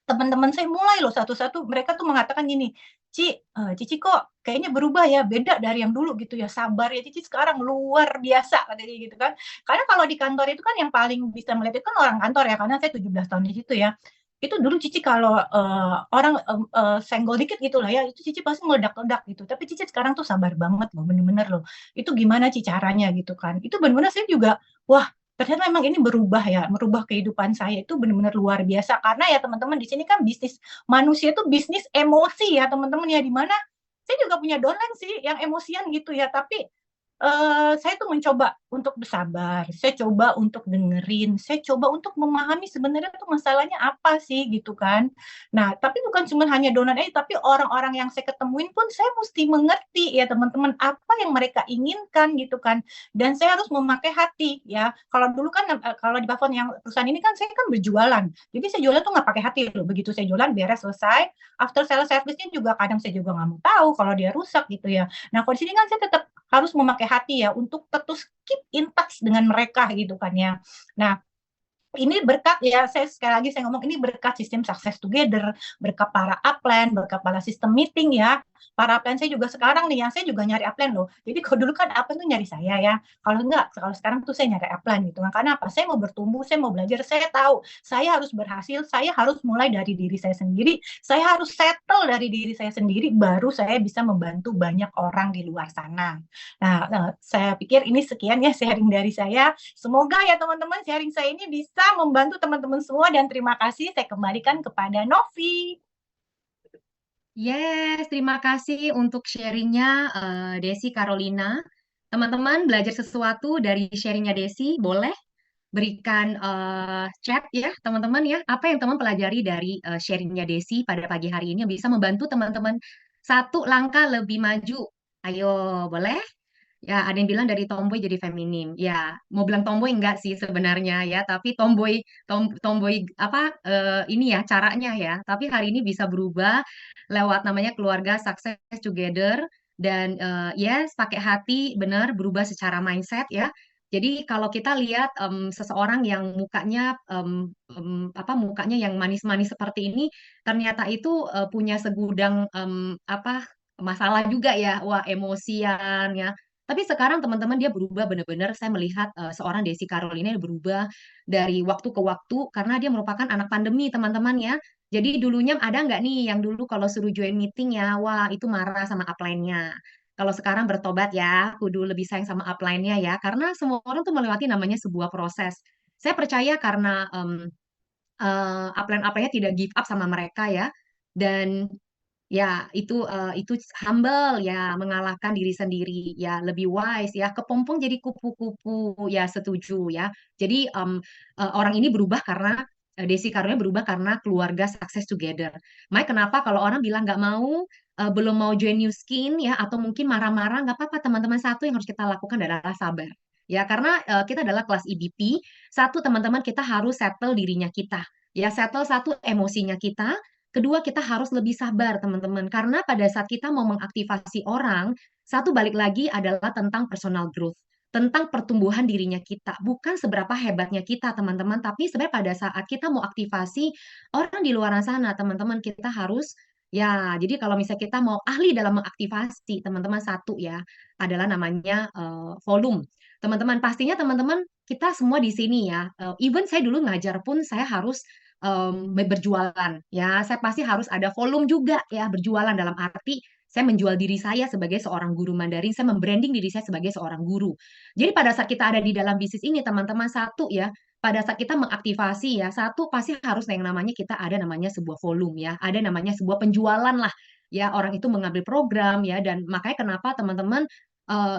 teman-teman saya mulai loh satu-satu mereka tuh mengatakan gini, Cici kok kayaknya berubah ya, beda dari yang dulu gitu ya, sabar ya Cici sekarang luar biasa katanya gitu kan. Karena kalau di kantor itu kan yang paling bisa melihat itu kan orang kantor ya, karena saya 17 tahun di situ ya. Itu dulu Cici kalau orang senggol dikit gitu lah ya, itu Cici pasti meledak-ledak gitu. Tapi Cici sekarang tuh sabar banget loh, bener-bener loh. Itu gimana Cici caranya gitu kan. Itu bener-bener saya juga, wah ternyata memang ini berubah ya, merubah kehidupan saya itu benar-benar luar biasa. Karena ya teman-teman di sini kan bisnis manusia itu bisnis emosi ya teman-teman ya, di mana saya juga punya downline sih yang emosian gitu ya, tapi saya tuh mencoba untuk bersabar, saya coba untuk dengerin, saya coba untuk memahami sebenarnya tuh masalahnya apa sih gitu kan. Nah, tapi bukan cuma hanya donat aja, tapi orang-orang yang saya ketemuin pun saya mesti mengerti ya teman-teman apa yang mereka inginkan gitu kan. Dan saya harus memakai hati ya. Kalau dulu kan kalau di platform yang perusahaan ini kan saya kan berjualan. Jadi saya jualan tuh nggak pakai hati loh. Begitu saya jualan beres selesai, after sales service-nya juga kadang saya juga nggak mau tahu kalau dia rusak gitu ya. Nah, kalau di sini kan saya tetap harus memakai hati ya untuk terus keep in touch dengan mereka gitu kan ya. Nah, ini berkat ya, saya sekali lagi saya ngomong ini berkat sistem Success Together, berkat para upline, berkat para sistem meeting ya. Para upline saya juga sekarang nih, yang saya juga nyari upline loh. Jadi kalau dulu kan upline tuh nyari saya ya. Kalau enggak, kalau sekarang tuh saya nyari upline gitu kan. Karena apa? Saya mau bertumbuh, saya mau belajar, saya tahu saya harus berhasil, saya harus mulai dari diri saya sendiri, saya harus settle dari diri saya sendiri, baru saya bisa membantu banyak orang di luar sana. Nah, saya pikir ini sekian ya sharing dari saya. Semoga ya teman-teman sharing saya ini bisa membantu teman-teman semua dan terima kasih saya kembalikan kepada Novi. Yes, terima kasih untuk sharingnya Desi Carolina. Teman-teman belajar sesuatu dari sharingnya Desi, boleh berikan chat ya teman-teman ya. Apa yang teman pelajari dari sharingnya Desi pada pagi hari ini yang bisa membantu teman-teman satu langkah lebih maju. Ayo, boleh? Ya, ada yang bilang dari tomboy jadi feminim. Ya, mau bilang tomboy enggak sih sebenarnya ya, tapi tomboy apa ini ya caranya ya. Tapi hari ini bisa berubah lewat namanya keluarga Success Together dan yes pakai hati benar berubah secara mindset ya. Jadi kalau kita lihat seseorang yang mukanya apa mukanya yang manis-manis seperti ini, ternyata itu punya segudang apa masalah juga ya, wah emosian ya. Tapi sekarang teman-teman dia berubah benar-benar. Saya melihat seorang Desi Carolina yang berubah dari waktu ke waktu karena dia merupakan anak pandemi teman-teman ya. Jadi dulunya ada nggak nih yang dulu kalau suruh join meeting ya, wah itu marah sama upline-nya. kalau sekarang bertobat ya, kudu lebih sayang sama upline-nya ya, karena semua orang tuh melewati namanya sebuah proses. Saya percaya karena upline-upline-nya tidak give up sama mereka ya, dan ya, itu humble ya, mengalahkan diri sendiri ya, lebih wise ya, kepompong jadi kupu-kupu ya, setuju ya. Jadi orang ini berubah karena Desi Karunia berubah karena keluarga Success Together. Makanya kenapa kalau orang bilang nggak mau, belum mau join New Skin ya, atau mungkin marah-marah, nggak apa-apa teman-teman. Satu yang harus kita lakukan adalah sabar. Ya, karena kita adalah kelas EBP. Satu, teman-teman, kita harus settle dirinya kita. Ya, settle satu emosinya kita. Kedua, kita harus lebih sabar, teman-teman. Karena pada saat kita mau mengaktifasi orang, satu balik lagi adalah tentang personal growth, tentang pertumbuhan dirinya kita. Bukan seberapa hebatnya kita, teman-teman, tapi sebenarnya pada saat kita mau aktivasi orang di luar sana, teman-teman, kita harus, ya, jadi kalau misalnya kita mau ahli dalam mengaktivasi, teman-teman, satu ya, adalah namanya volume. Teman-teman, pastinya teman-teman, kita semua di sini ya, even saya dulu ngajar pun saya harus berjualan ya, saya pasti harus ada volume juga ya, berjualan dalam arti saya menjual diri saya sebagai seorang guru Mandarin, saya membranding diri saya sebagai seorang guru. Jadi pada saat kita ada di dalam bisnis ini, teman-teman, satu ya, pada saat kita mengaktifasi ya, satu pasti harus yang namanya kita ada namanya sebuah volume ya, ada namanya sebuah penjualan lah ya, orang itu mengambil program ya, dan makanya kenapa teman-teman,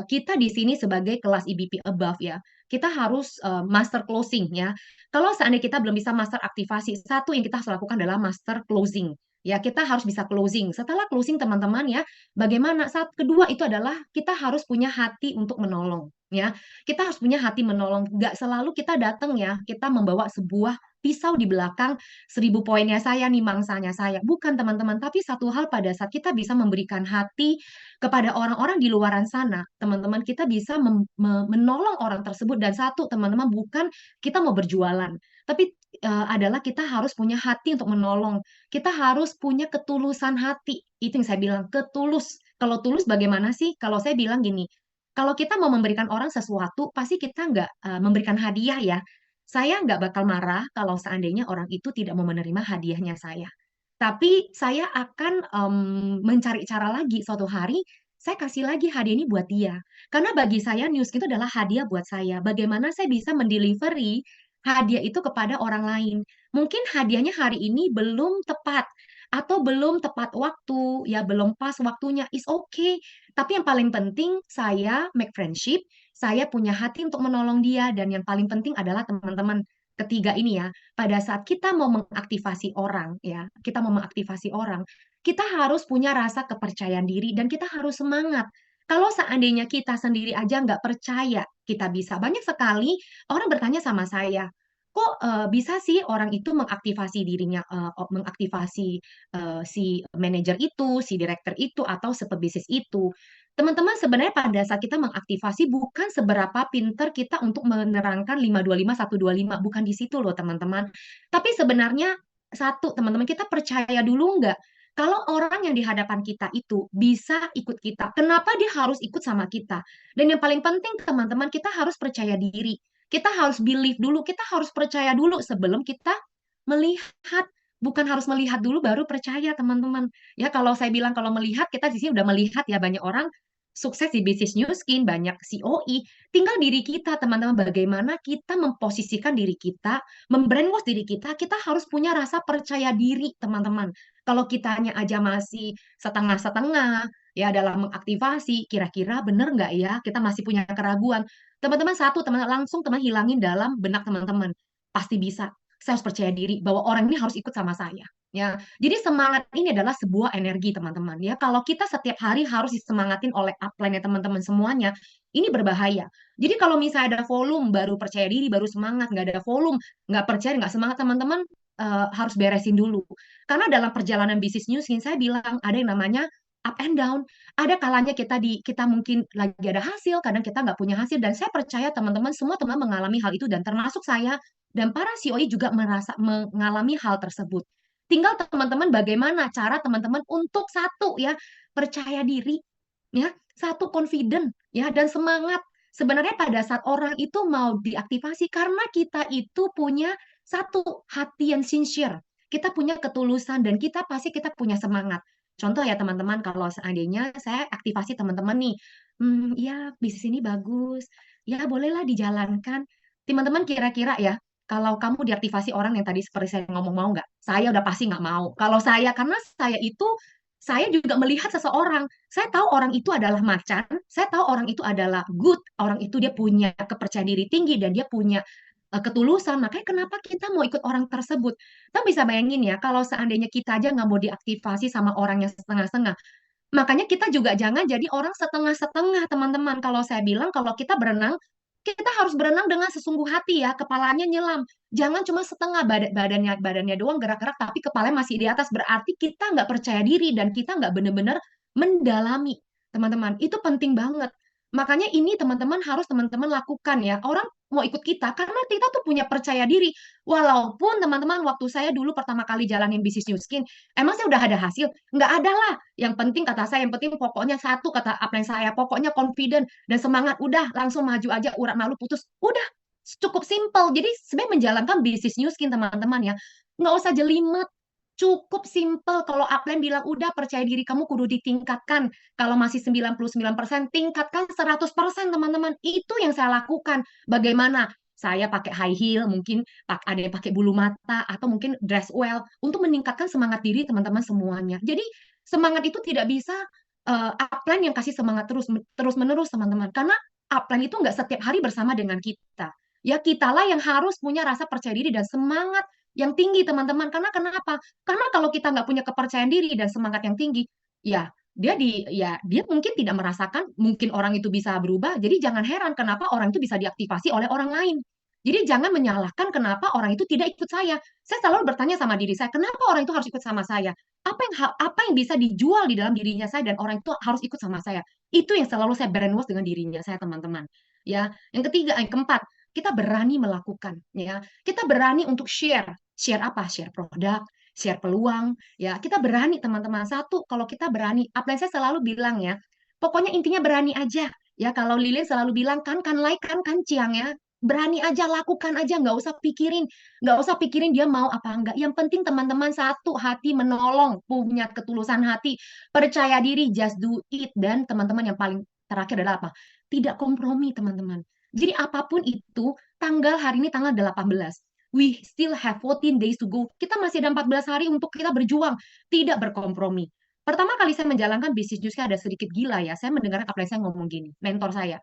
kita di sini sebagai kelas EBP above ya, kita harus master closing ya. Kalau seandainya kita belum bisa master aktivasi, satu yang kita harus lakukan adalah master closing. Ya, kita harus bisa closing. Setelah closing, teman-teman ya, bagaimana? Saat kedua itu adalah kita harus punya hati untuk menolong. Ya, kita harus punya hati menolong. Gak selalu kita datang ya, kita membawa sebuah pisau di belakang, 1000 poinnya saya nih, mangsanya saya. Bukan, teman-teman. Tapi satu hal pada saat kita bisa memberikan hati kepada orang-orang di luaran sana, teman-teman, kita bisa menolong orang tersebut. Dan satu, teman-teman, bukan kita mau berjualan, tapi adalah kita harus punya hati untuk menolong. Kita harus punya ketulusan hati. Itu yang saya bilang, ketulus. Kalau tulus bagaimana sih? Kalau saya bilang gini, kalau kita mau memberikan orang sesuatu, pasti kita nggak memberikan hadiah ya. Saya nggak bakal marah kalau seandainya orang itu tidak mau menerima hadiahnya saya. Tapi saya akan mencari cara lagi suatu hari, saya kasih lagi hadiah ini buat dia. Karena bagi saya news itu adalah hadiah buat saya. Bagaimana saya bisa mendelivery hadiah itu kepada orang lain. Mungkin hadiahnya hari ini belum tepat atau belum tepat waktu, ya belum pas waktunya, is okay. Tapi yang paling penting saya make friendship, saya punya hati untuk menolong dia, dan yang paling penting adalah teman-teman ketiga ini ya, pada saat kita mau mengaktifasi orang ya, kita mau mengaktifasi orang, kita harus punya rasa kepercayaan diri dan kita harus semangat. Kalau seandainya kita sendiri aja nggak percaya kita bisa, banyak sekali orang bertanya sama saya, kok bisa sih orang itu mengaktifasi dirinya, mengaktifasi si manajer itu, si direktur itu, atau si pebisnis itu. Teman-teman, sebenarnya pada saat kita mengaktifasi bukan seberapa pinter kita untuk menerangkan 525 125, bukan di situ loh teman-teman. Tapi sebenarnya satu, teman-teman, kita percaya dulu nggak kalau orang yang di hadapan kita itu bisa ikut kita, kenapa dia harus ikut sama kita? Dan yang paling penting, teman-teman, kita harus percaya diri. Kita harus believe dulu, kita harus percaya dulu sebelum kita melihat. Bukan harus melihat dulu baru percaya, teman-teman. Ya, kalau saya bilang kalau melihat, kita di sini udah melihat ya banyak orang sukses di bisnis New Skin, banyak COE. Tinggal diri kita, teman-teman, bagaimana kita memposisikan diri kita, membrainwash diri kita harus punya rasa percaya diri, teman-teman. Kalau kitanya aja masih setengah-setengah, ya dalam mengaktifasi, kira-kira benar nggak ya, kita masih punya keraguan. Teman-teman, satu, teman langsung teman hilangin dalam benak teman-teman. Pasti bisa. Saya harus percaya diri bahwa orang ini harus ikut sama saya. Ya, jadi semangat ini adalah sebuah energi, teman-teman. Ya, kalau kita setiap hari harus disemangatin oleh upline-nya teman-teman semuanya, ini berbahaya. Jadi kalau misalnya ada volume, baru percaya diri, baru semangat. Nggak ada volume, nggak percaya, nggak semangat, teman-teman, harus beresin dulu. Karena dalam perjalanan bisnis New Skin, saya bilang ada yang namanya up and down. Ada kalanya kita mungkin lagi ada hasil, kadang kita nggak punya hasil. Dan saya percaya teman-teman semua teman mengalami hal itu, dan termasuk saya dan para COE juga mengalami hal tersebut. Tinggal teman-teman bagaimana cara teman-teman untuk satu ya percaya diri, ya satu confident ya dan semangat. Sebenarnya pada saat orang itu mau diaktifasi karena kita itu punya satu hati yang sincere, kita punya ketulusan dan kita pasti kita punya semangat. Contoh ya teman-teman, kalau seandainya saya aktivasi teman-teman nih, ya bisnis ini bagus, ya bolehlah dijalankan. Teman-teman kira-kira ya, kalau kamu diaktifasi orang yang tadi seperti saya ngomong, mau nggak? Saya udah pasti nggak mau. Kalau saya, karena saya juga melihat seseorang, saya tahu orang itu adalah macan, saya tahu orang itu adalah good, orang itu dia punya kepercayaan diri tinggi dan dia punya ketulusan. Makanya kenapa kita mau ikut orang tersebut? Kita bisa bayangin ya, kalau seandainya kita aja nggak mau diaktifasi sama orang yang setengah-setengah, makanya kita juga jangan jadi orang setengah-setengah, teman-teman. Kalau saya bilang, kalau kita berenang, kita harus berenang dengan sesungguh hati ya, kepalanya nyelam. Jangan cuma setengah badannya doang gerak-gerak, tapi kepalanya masih di atas. Berarti kita nggak percaya diri dan kita nggak benar-benar mendalami, teman-teman. Itu penting banget. Makanya ini teman-teman harus teman-teman lakukan ya. Orang mau ikut kita karena kita tuh punya percaya diri. Walaupun teman-teman waktu saya dulu pertama kali jalanin bisnis New Skin, emang saya udah ada hasil? Nggak ada lah. Yang penting kata saya, yang penting pokoknya satu kata upline saya, pokoknya confident dan semangat, udah langsung maju aja, urat malu putus, udah cukup simple. Jadi sebenarnya menjalankan bisnis New Skin teman-teman ya, nggak usah jelimet, cukup simple. Kalau upline bilang udah percaya diri kamu kudu ditingkatkan, kalau masih 99% tingkatkan 100% teman-teman. Itu yang saya lakukan. Bagaimana? Saya pakai high heel, mungkin ada yang pakai bulu mata, atau mungkin dress well, untuk meningkatkan semangat diri teman-teman semuanya. Jadi semangat itu tidak bisa upline yang kasih semangat terus menerus teman-teman, karena upline itu nggak setiap hari bersama dengan kita. Ya kitalah yang harus punya rasa percaya diri dan semangat yang tinggi teman-teman. Karena kenapa? Karena kalau kita nggak punya kepercayaan diri dan semangat yang tinggi, ya dia mungkin tidak merasakan, mungkin orang itu bisa berubah. Jadi jangan heran kenapa orang itu bisa diaktifasi oleh orang lain. Jadi jangan menyalahkan kenapa orang itu tidak ikut saya. Saya selalu bertanya sama diri saya, kenapa orang itu harus ikut sama saya? Apa yang bisa dijual di dalam dirinya saya dan orang itu harus ikut sama saya? Itu yang selalu saya brainwash dengan dirinya saya, teman-teman. Ya, yang ketiga, yang keempat, kita berani melakukan, ya. Kita berani untuk share. Share apa? Share produk, share peluang, ya. Kita berani, teman-teman. Satu, kalau kita berani, apa yang saya selalu bilang ya, pokoknya intinya berani aja. Ya, kalau Lilin selalu bilang kan like kan Ciang ya. Berani aja, lakukan aja, nggak usah pikirin dia mau apa enggak. Yang penting teman-teman satu, hati menolong, punya ketulusan hati, percaya diri, just do it. Dan teman-teman yang paling terakhir adalah apa? Tidak kompromi, teman-teman. Jadi apapun itu, hari ini tanggal 18. We still have 14 days to go. Kita masih ada 14 hari untuk kita berjuang, tidak berkompromi. Pertama kali saya menjalankan bisnis Juice ada sedikit gila ya. Saya mendengar kapten saya ngomong gini, mentor saya,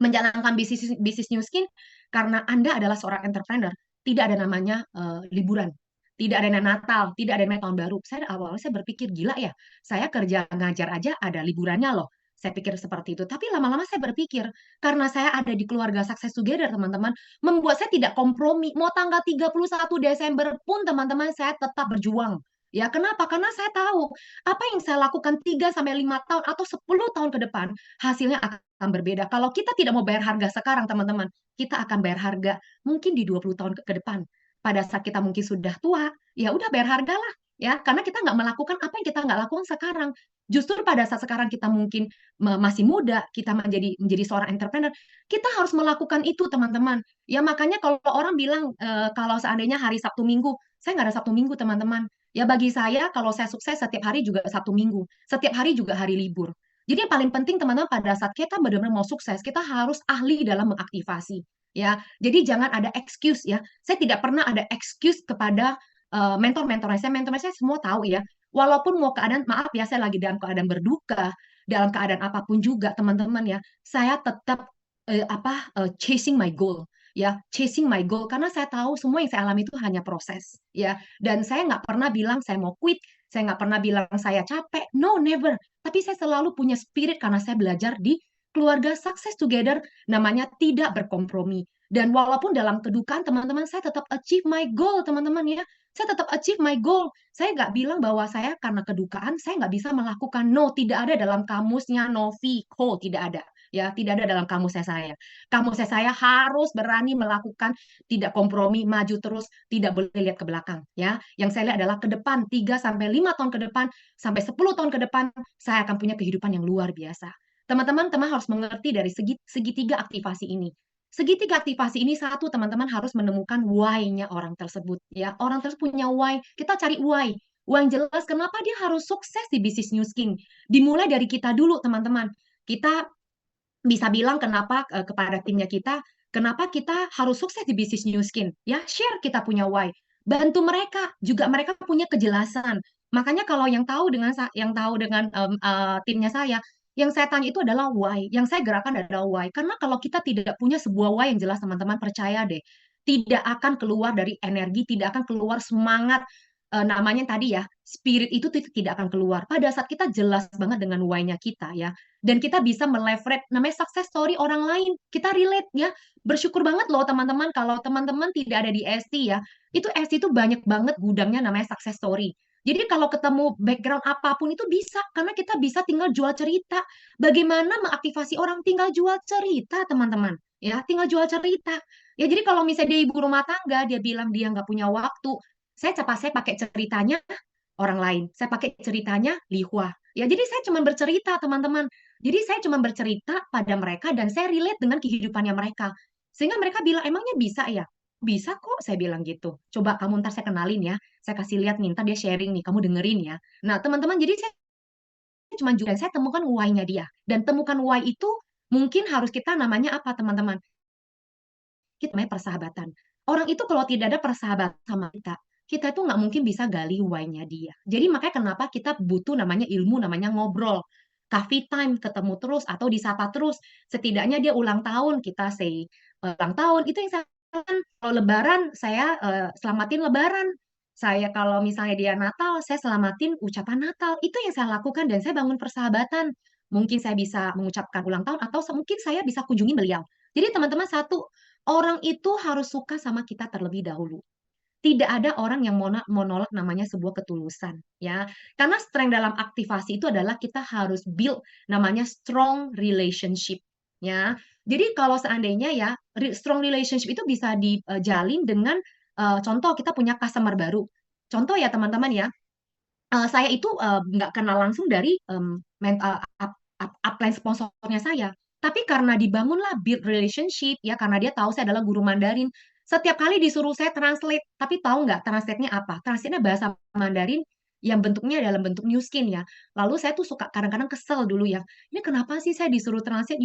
menjalankan bisnis New Skin karena Anda adalah seorang entrepreneur, tidak ada namanya liburan, tidak ada Natal, tidak ada namanya tahun baru. Saya awalnya saya berpikir gila ya, saya kerja ngajar aja ada liburannya loh. Saya pikir seperti itu, tapi lama-lama saya berpikir karena saya ada di keluarga Success Together, teman-teman, membuat saya tidak kompromi. Mau tanggal 31 Desember pun teman-teman saya tetap berjuang. Ya, kenapa? Karena saya tahu apa yang saya lakukan 3 sampai 5 tahun atau 10 tahun ke depan hasilnya akan berbeda. Kalau kita tidak mau bayar harga sekarang, teman-teman, kita akan bayar harga mungkin di 20 tahun ke depan. Pada saat kita mungkin sudah tua, ya udah bayar harga lah. Ya, karena kita nggak melakukan apa yang kita nggak lakukan sekarang. Justru pada saat sekarang kita mungkin masih muda, kita menjadi seorang entrepreneur, kita harus melakukan itu, teman-teman. Ya, makanya kalau orang bilang kalau seandainya hari Sabtu Minggu, saya nggak ada Sabtu Minggu, teman-teman. Ya bagi saya, kalau saya sukses setiap hari juga Sabtu Minggu, setiap hari juga hari libur. Jadi yang paling penting teman-teman pada saat kita benar-benar mau sukses, kita harus ahli dalam mengaktifasi. Ya, jadi jangan ada excuse ya. Saya tidak pernah ada excuse kepada mentor-mentor saya. Mentor saya semua tahu ya. Walaupun mau keadaan, maaf ya, saya lagi dalam keadaan berduka, dalam keadaan apapun juga teman-teman ya, saya tetap chasing my goal. Ya, chasing my goal karena saya tahu semua yang saya alami itu hanya proses, ya. Dan saya nggak pernah bilang saya mau quit, saya nggak pernah bilang saya capek, no, never. Tapi saya selalu punya spirit karena saya belajar di keluarga Success Together, namanya tidak berkompromi. Dan walaupun dalam kedukaan, teman-teman, saya tetap achieve my goal, teman-teman ya. Saya tetap achieve my goal. Saya nggak bilang bahwa saya karena kedukaan, saya nggak bisa melakukan. No, tidak ada dalam kamusnya Noviko, tidak ada. Ya, tidak ada dalam kamus saya. Kamus saya harus berani melakukan, tidak kompromi, maju terus, tidak boleh lihat ke belakang. Ya, yang saya lihat adalah ke depan, 3 sampai 5 tahun ke depan, sampai 10 tahun ke depan, saya akan punya kehidupan yang luar biasa. Teman-teman harus mengerti dari segitiga aktivasi ini. Segitiga aktivasi ini, satu, teman-teman harus menemukan why-nya orang tersebut. Ya, orang tersebut punya why. Kita cari why. Wah, yang jelas kenapa dia harus sukses di bisnis New Skin. Dimulai dari kita dulu, teman-teman. Kita bisa bilang kenapa kepada timnya kita, kenapa kita harus sukses di bisnis New Skin. Ya, share kita punya why. Bantu mereka, juga mereka punya kejelasan. Makanya kalau yang tahu dengan timnya saya, yang saya tanya itu adalah why. Yang saya gerakan adalah why. Karena kalau kita tidak punya sebuah why yang jelas, teman-teman, percaya deh, tidak akan keluar dari energi, tidak akan keluar semangat, namanya tadi ya, spirit itu tidak akan keluar. Pada saat kita jelas banget dengan why-nya kita ya, dan kita bisa meleverage namanya success story orang lain, kita relate ya. Bersyukur banget loh teman-teman kalau teman-teman tidak ada di ST ya. Itu ST itu banyak banget gudangnya namanya success story. Jadi kalau ketemu background apapun itu bisa, karena kita bisa tinggal jual cerita. Bagaimana mengaktifasi orang, tinggal jual cerita teman-teman. Ya, tinggal jual cerita. Ya, jadi kalau misalnya dia ibu rumah tangga, dia bilang dia nggak punya waktu, saya pakai ceritanya orang lain. Saya pakai ceritanya Lihua. Ya, jadi saya cuma bercerita, teman-teman. Jadi saya cuma bercerita pada mereka dan saya relate dengan kehidupannya mereka. Sehingga mereka bilang, emangnya bisa ya? Bisa kok, saya bilang gitu. Coba kamu ntar saya kenalin ya. Saya kasih lihat nih, ntar dia sharing nih, kamu dengerin ya. Nah, teman-teman, jadi saya cuma juga saya temukan why-nya dia. Dan temukan why itu mungkin harus kita namanya apa, teman-teman? Kita namanya persahabatan. Orang itu kalau tidak ada persahabatan sama kita itu nggak mungkin bisa gali why-nya dia. Jadi makanya kenapa kita butuh namanya ilmu, namanya ngobrol. Coffee time, ketemu terus, atau disapa terus. Setidaknya dia ulang tahun, kita say ulang tahun. Itu yang saya lakukan. Kalau lebaran, saya selamatin lebaran. Saya kalau misalnya dia Natal, saya selamatin ucapan Natal. Itu yang saya lakukan dan saya bangun persahabatan. Mungkin saya bisa mengucapkan ulang tahun, atau mungkin saya bisa kunjungi beliau. Jadi teman-teman, satu, orang itu harus suka sama kita terlebih dahulu. Tidak ada orang yang menolak namanya sebuah ketulusan, ya. Karena strength dalam aktivasi itu adalah kita harus build namanya strong relationship, ya. Jadi kalau seandainya ya strong relationship itu bisa dijalin dengan contoh kita punya customer baru. Contoh ya teman-teman ya, saya itu nggak kenal langsung dari upline sponsornya saya. Tapi karena dibangunlah build relationship, ya karena dia tahu saya adalah guru Mandarin. Setiap kali disuruh saya translate, tapi tahu nggak translate-nya apa? Translate-nya bahasa Mandarin yang bentuknya dalam bentuk New Skin ya. Lalu saya tuh suka kadang-kadang kesel dulu ya. Ini kenapa sih saya disuruh translate?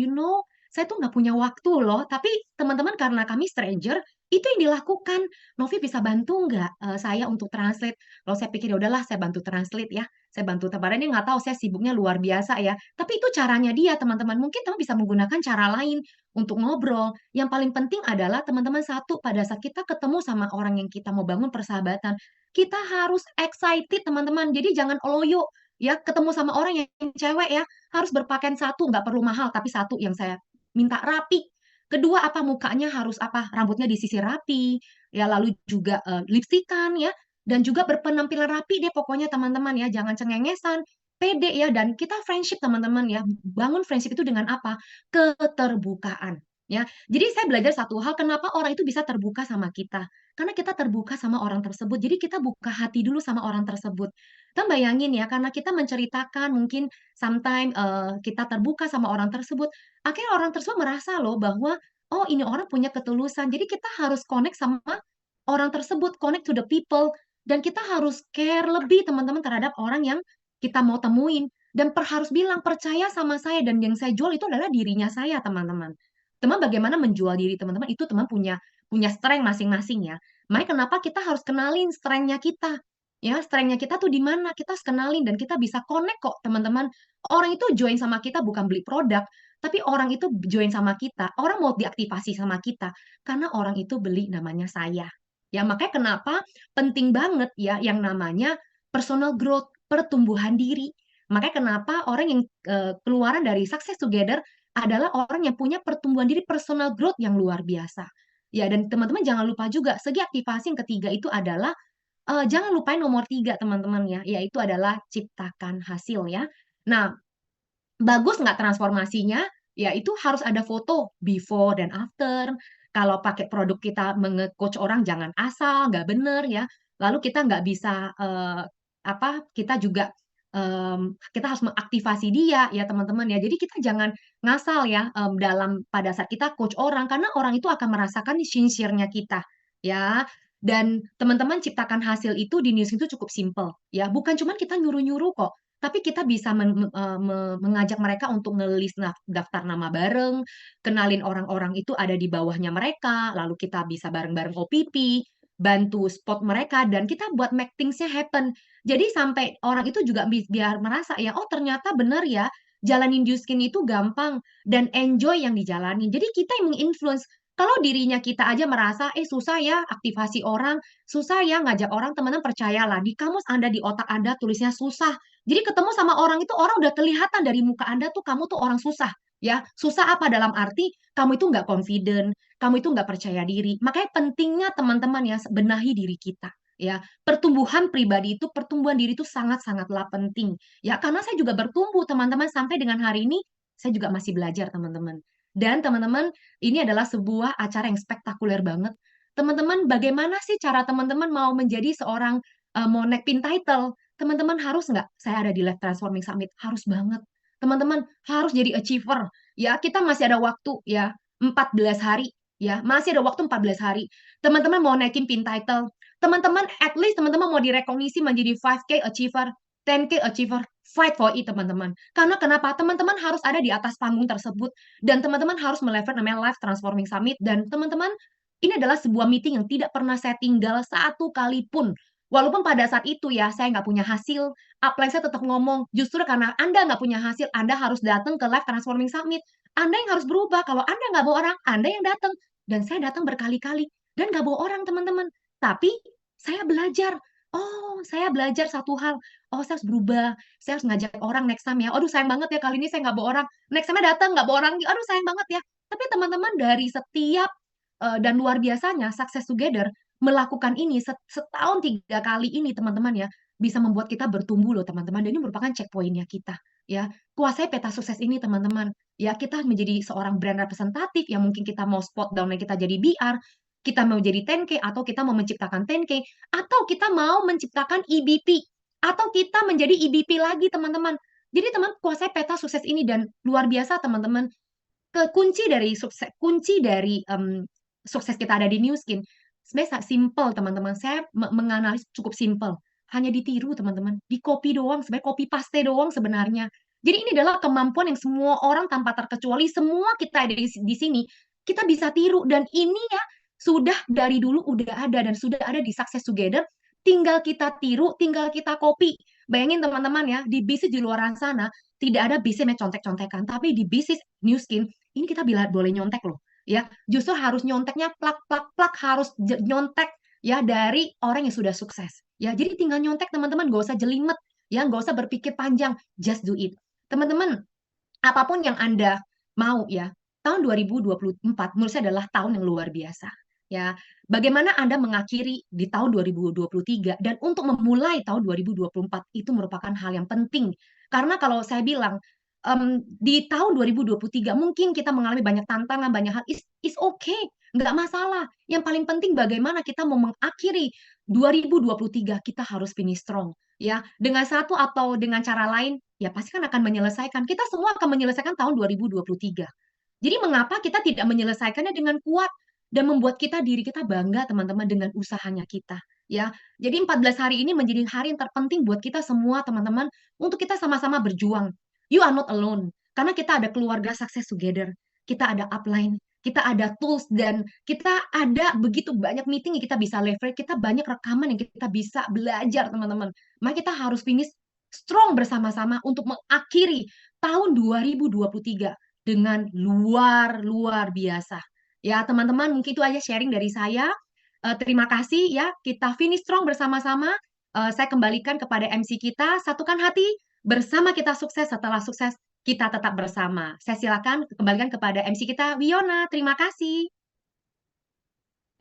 Saya tuh nggak punya waktu loh. Tapi teman-teman karena kami stranger, itu yang dilakukan. Novi bisa bantu nggak saya untuk translate? Kalau saya pikir ya udahlah saya bantu translate ya. Saya bantu tebaran ini nggak tahu saya sibuknya luar biasa ya. Tapi itu caranya dia teman-teman. Mungkin teman bisa menggunakan cara lain untuk ngobrol. Yang paling penting adalah teman-teman satu pada saat kita ketemu sama orang yang kita mau bangun persahabatan, kita harus excited teman-teman. Jadi jangan loyo ya ketemu sama orang yang cewek ya harus berpakaian satu nggak perlu mahal tapi satu yang saya minta rapi. Kedua apa mukanya harus apa rambutnya disisir rapi ya lalu juga lipstikan ya dan juga berpenampilan rapi deh pokoknya teman-teman ya, jangan cengengesan, pede ya, dan kita friendship teman-teman ya, bangun friendship itu dengan apa? Keterbukaan. Ya, jadi saya belajar satu hal, kenapa orang itu bisa terbuka sama kita? Karena kita terbuka sama orang tersebut. Jadi kita buka hati dulu sama orang tersebut. Kita bayangin ya, karena kita menceritakan mungkin sometimes kita terbuka sama orang tersebut, akhirnya orang tersebut merasa loh bahwa oh ini orang punya ketulusan. Jadi kita harus connect sama orang tersebut, connect to the people. Dan kita harus care lebih teman-teman terhadap orang yang kita mau temuin. Dan harus bilang percaya sama saya dan yang saya jual itu adalah dirinya saya teman-teman. Teman bagaimana menjual diri teman-teman itu teman punya strength masing-masing ya. Makanya kenapa kita harus kenalin strength-nya kita. Ya, strength-nya kita tuh di mana? Kita harus kenalin dan kita bisa connect kok teman-teman. Orang itu join sama kita bukan beli produk, tapi orang itu join sama kita. Orang mau diaktifasi sama kita karena orang itu beli namanya saya. Ya, makanya kenapa penting banget ya yang namanya personal growth, pertumbuhan diri. Makanya kenapa orang yang keluaran dari Success Together adalah orang yang punya pertumbuhan diri personal growth yang luar biasa. Ya, dan teman-teman jangan lupa juga segi aktivasi yang ketiga itu adalah jangan lupain nomor tiga teman-teman ya, yaitu adalah ciptakan hasil ya. Nah, bagus nggak transformasinya? Ya itu harus ada foto before dan after. Kalau pakai produk kita menge-coach orang jangan asal, nggak bener ya. Lalu kita nggak bisa kita juga kita harus mengaktifasi dia ya teman-teman ya. Jadi kita jangan ngasal ya dalam pada saat kita coach orang karena orang itu akan merasakan sincere-nya kita ya. Dan teman-teman ciptakan hasil itu di News itu cukup simple ya. Bukan cuma kita nyuruh-nyuruh kok, tapi kita bisa mengajak mereka untuk ngelis daftar nama bareng, kenalin orang-orang itu ada di bawahnya mereka, lalu kita bisa bareng-bareng OPP, bantu spot mereka, dan kita buat make things-nya happen. Jadi sampai orang itu juga biar merasa ya, oh ternyata bener ya, jalanin Juskin itu gampang dan enjoy yang dijalanin. Jadi kita yang menginfluence. Kalau dirinya kita aja merasa, susah ya aktivasi orang, susah ya ngajak orang, teman-teman percayalah, di kamus Anda, di otak Anda tulisnya susah. Jadi ketemu sama orang itu, orang udah kelihatan dari muka Anda tuh, kamu tuh orang susah. Ya, susah apa dalam arti, kamu itu nggak confident, kamu itu nggak percaya diri. Makanya pentingnya teman-teman ya, benahi diri kita. Ya, pertumbuhan pribadi itu, pertumbuhan diri itu sangat-sangatlah penting. Ya, karena saya juga bertumbuh teman-teman sampai dengan hari ini, saya juga masih belajar teman-teman. Dan teman-teman, ini adalah sebuah acara yang spektakuler banget. Teman-teman, bagaimana sih cara teman-teman mau menjadi seorang mau naik pin title? Teman-teman harus nggak? Saya ada di Life Transforming Summit, harus banget. Teman-teman harus jadi achiever. Ya, kita masih ada waktu ya, 14 hari. Ya, masih ada waktu 14 hari. Teman-teman mau naikin pin title. Teman-teman, at least teman-teman mau direkognisi menjadi 5K achiever, 10K achiever, fight for it teman-teman. Karena kenapa? Teman-teman harus ada di atas panggung tersebut dan teman-teman harus melever namanya Life Transforming Summit dan teman-teman ini adalah sebuah meeting yang tidak pernah saya tinggal satu kali pun. Walaupun pada saat itu ya saya nggak punya hasil, upline saya tetap ngomong, justru karena Anda nggak punya hasil, Anda harus datang ke Life Transforming Summit. Anda yang harus berubah. Kalau Anda nggak bawa orang, Anda yang datang. Dan saya datang berkali-kali dan nggak bawa orang teman-teman. Tapi saya belajar. Oh, saya belajar satu hal. Oh, saya harus berubah. Saya harus ngajak orang next time ya. Aduh, sayang banget ya kali ini saya nggak bawa orang. Next time datang nggak bawa orang. Aduh, sayang banget ya. Tapi teman-teman dari setiap dan luar biasanya Success Together melakukan ini setahun 3 kali ini teman-teman ya bisa membuat kita bertumbuh loh teman-teman. Dan ini merupakan checkpointnya kita ya. Kuasai peta sukses ini teman-teman. Ya kita menjadi seorang brand representatif yang mungkin kita mau spot down kita jadi BR, kita mau jadi 10K atau kita mau menciptakan 10K atau kita mau menciptakan EBP atau kita menjadi EBP lagi teman-teman. Jadi teman kuasai peta sukses ini dan luar biasa teman-teman. Kunci dari sukses kita ada di New Skin. Sebenarnya simple teman-teman. Saya menganalisis cukup simple. Hanya ditiru teman-teman. Di copy doang, sebenarnya copy paste doang sebenarnya. Jadi ini adalah kemampuan yang semua orang tanpa terkecuali semua kita di sini kita bisa tiru dan ini ya sudah dari dulu udah ada dan sudah ada di Success Together. Tinggal kita tiru, tinggal kita copy. Bayangin teman-teman ya, di bisnis di luar sana tidak ada bisnis yang contek-contekan, tapi di bisnis New Skin ini kita boleh nyontek loh. Ya, justru harus nyonteknya plak-plak-plak harus nyontek ya dari orang yang sudah sukses. Ya, jadi tinggal nyontek teman-teman, gak usah jelimet, ya gak usah berpikir panjang, just do it. Teman-teman, apapun yang Anda mau ya, tahun 2024 menurut saya adalah tahun yang luar biasa. Ya, bagaimana Anda mengakhiri di tahun 2023 dan untuk memulai tahun 2024 itu merupakan hal yang penting. Karena kalau saya bilang di tahun 2023 mungkin kita mengalami banyak tantangan, banyak hal, is okay, nggak masalah. Yang paling penting bagaimana kita mau mengakhiri 2023 kita harus finish strong. Ya, dengan satu atau dengan cara lain, ya pasti kan akan menyelesaikan. Kita semua akan menyelesaikan tahun 2023. Jadi mengapa kita tidak menyelesaikannya dengan kuat dan membuat diri kita bangga teman-teman dengan usahanya kita. Ya, jadi 14 hari ini menjadi hari yang terpenting buat kita semua teman-teman untuk kita sama-sama berjuang. You are not alone. Karena kita ada keluarga Success Together. Kita ada upline, kita ada tools dan kita ada begitu banyak meeting yang kita bisa leverage, kita banyak rekaman yang kita bisa belajar teman-teman. Maka kita harus finish strong bersama-sama untuk mengakhiri tahun 2023 dengan luar biasa. Ya, teman-teman, mungkin itu aja sharing dari saya. Terima kasih ya, kita finish strong bersama-sama. Saya kembalikan kepada MC kita, satukan hati, bersama kita sukses, setelah sukses kita tetap bersama. Saya silakan kembalikan kepada MC kita, Wiona. Terima kasih.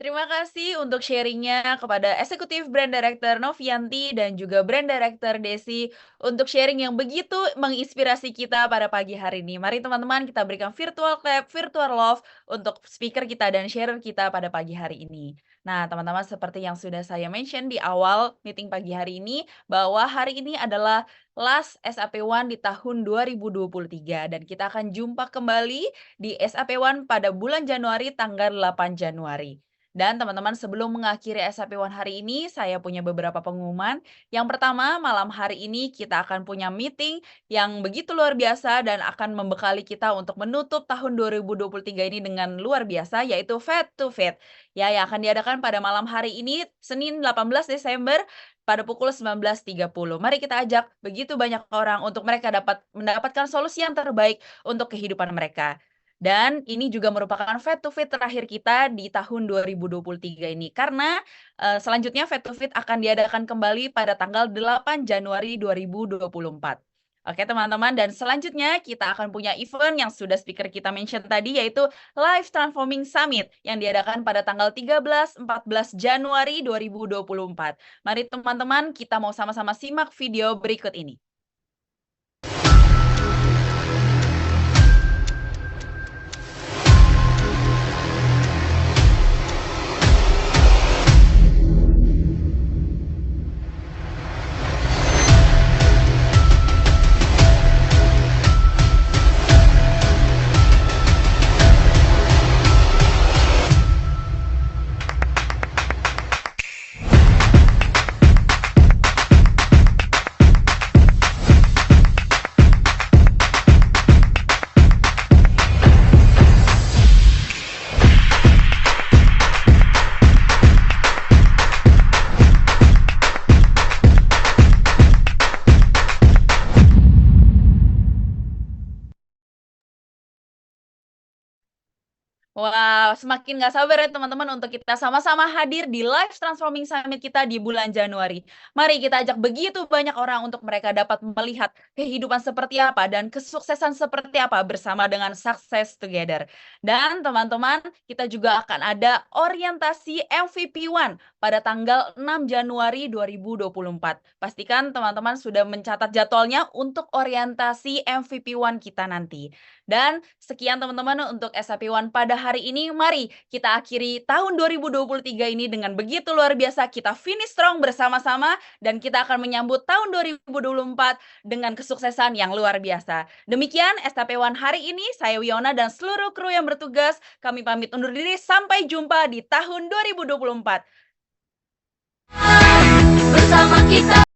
Terima kasih untuk sharingnya kepada Eksekutif Brand Director Novianti dan juga Brand Director Desi untuk sharing yang begitu menginspirasi kita pada pagi hari ini. Mari teman-teman kita berikan virtual clap, virtual love untuk speaker kita dan sharer kita pada pagi hari ini. Nah teman-teman seperti yang sudah saya mention di awal meeting pagi hari ini bahwa hari ini adalah last SAP1 di tahun 2023 dan kita akan jumpa kembali di SAP1 pada bulan Januari tanggal 8 Januari. Dan teman-teman, sebelum mengakhiri SAP1 hari ini, saya punya beberapa pengumuman. Yang pertama, malam hari ini kita akan punya meeting yang begitu luar biasa dan akan membekali kita untuk menutup tahun 2023 ini dengan luar biasa, yaitu Fed to Fit. Ya, yang akan diadakan pada malam hari ini, Senin 18 Desember pada pukul 19.30. Mari kita ajak begitu banyak orang untuk mereka mendapatkan solusi yang terbaik untuk kehidupan mereka. Dan ini juga merupakan Fed to Fit terakhir kita di tahun 2023 ini. Karena selanjutnya Fed to Fit akan diadakan kembali pada tanggal 8 Januari 2024. Oke teman-teman, dan selanjutnya kita akan punya event yang sudah speaker kita mention tadi, yaitu Life Transforming Summit yang diadakan pada tanggal 13-14 Januari 2024. Mari teman-teman, kita mau sama-sama simak video berikut ini. Wah, semakin nggak sabar ya teman-teman untuk kita sama-sama hadir di Life Transforming Summit kita di bulan Januari. Mari kita ajak begitu banyak orang untuk mereka dapat melihat kehidupan seperti apa dan kesuksesan seperti apa bersama dengan Success Together. Dan teman-teman, kita juga akan ada orientasi MVP1 pada tanggal 6 Januari 2024. Pastikan teman-teman sudah mencatat jadwalnya untuk orientasi MVP1 kita nanti. Dan sekian teman-teman untuk SAP1 pada hari ini. Mari kita akhiri tahun 2023 ini dengan begitu luar biasa. Kita finish strong bersama-sama dan kita akan menyambut tahun 2024 dengan kesuksesan yang luar biasa. Demikian SAP1 hari ini. Saya Wiona dan seluruh kru yang bertugas. Kami pamit undur diri. Sampai jumpa di tahun 2024. Bersama kita.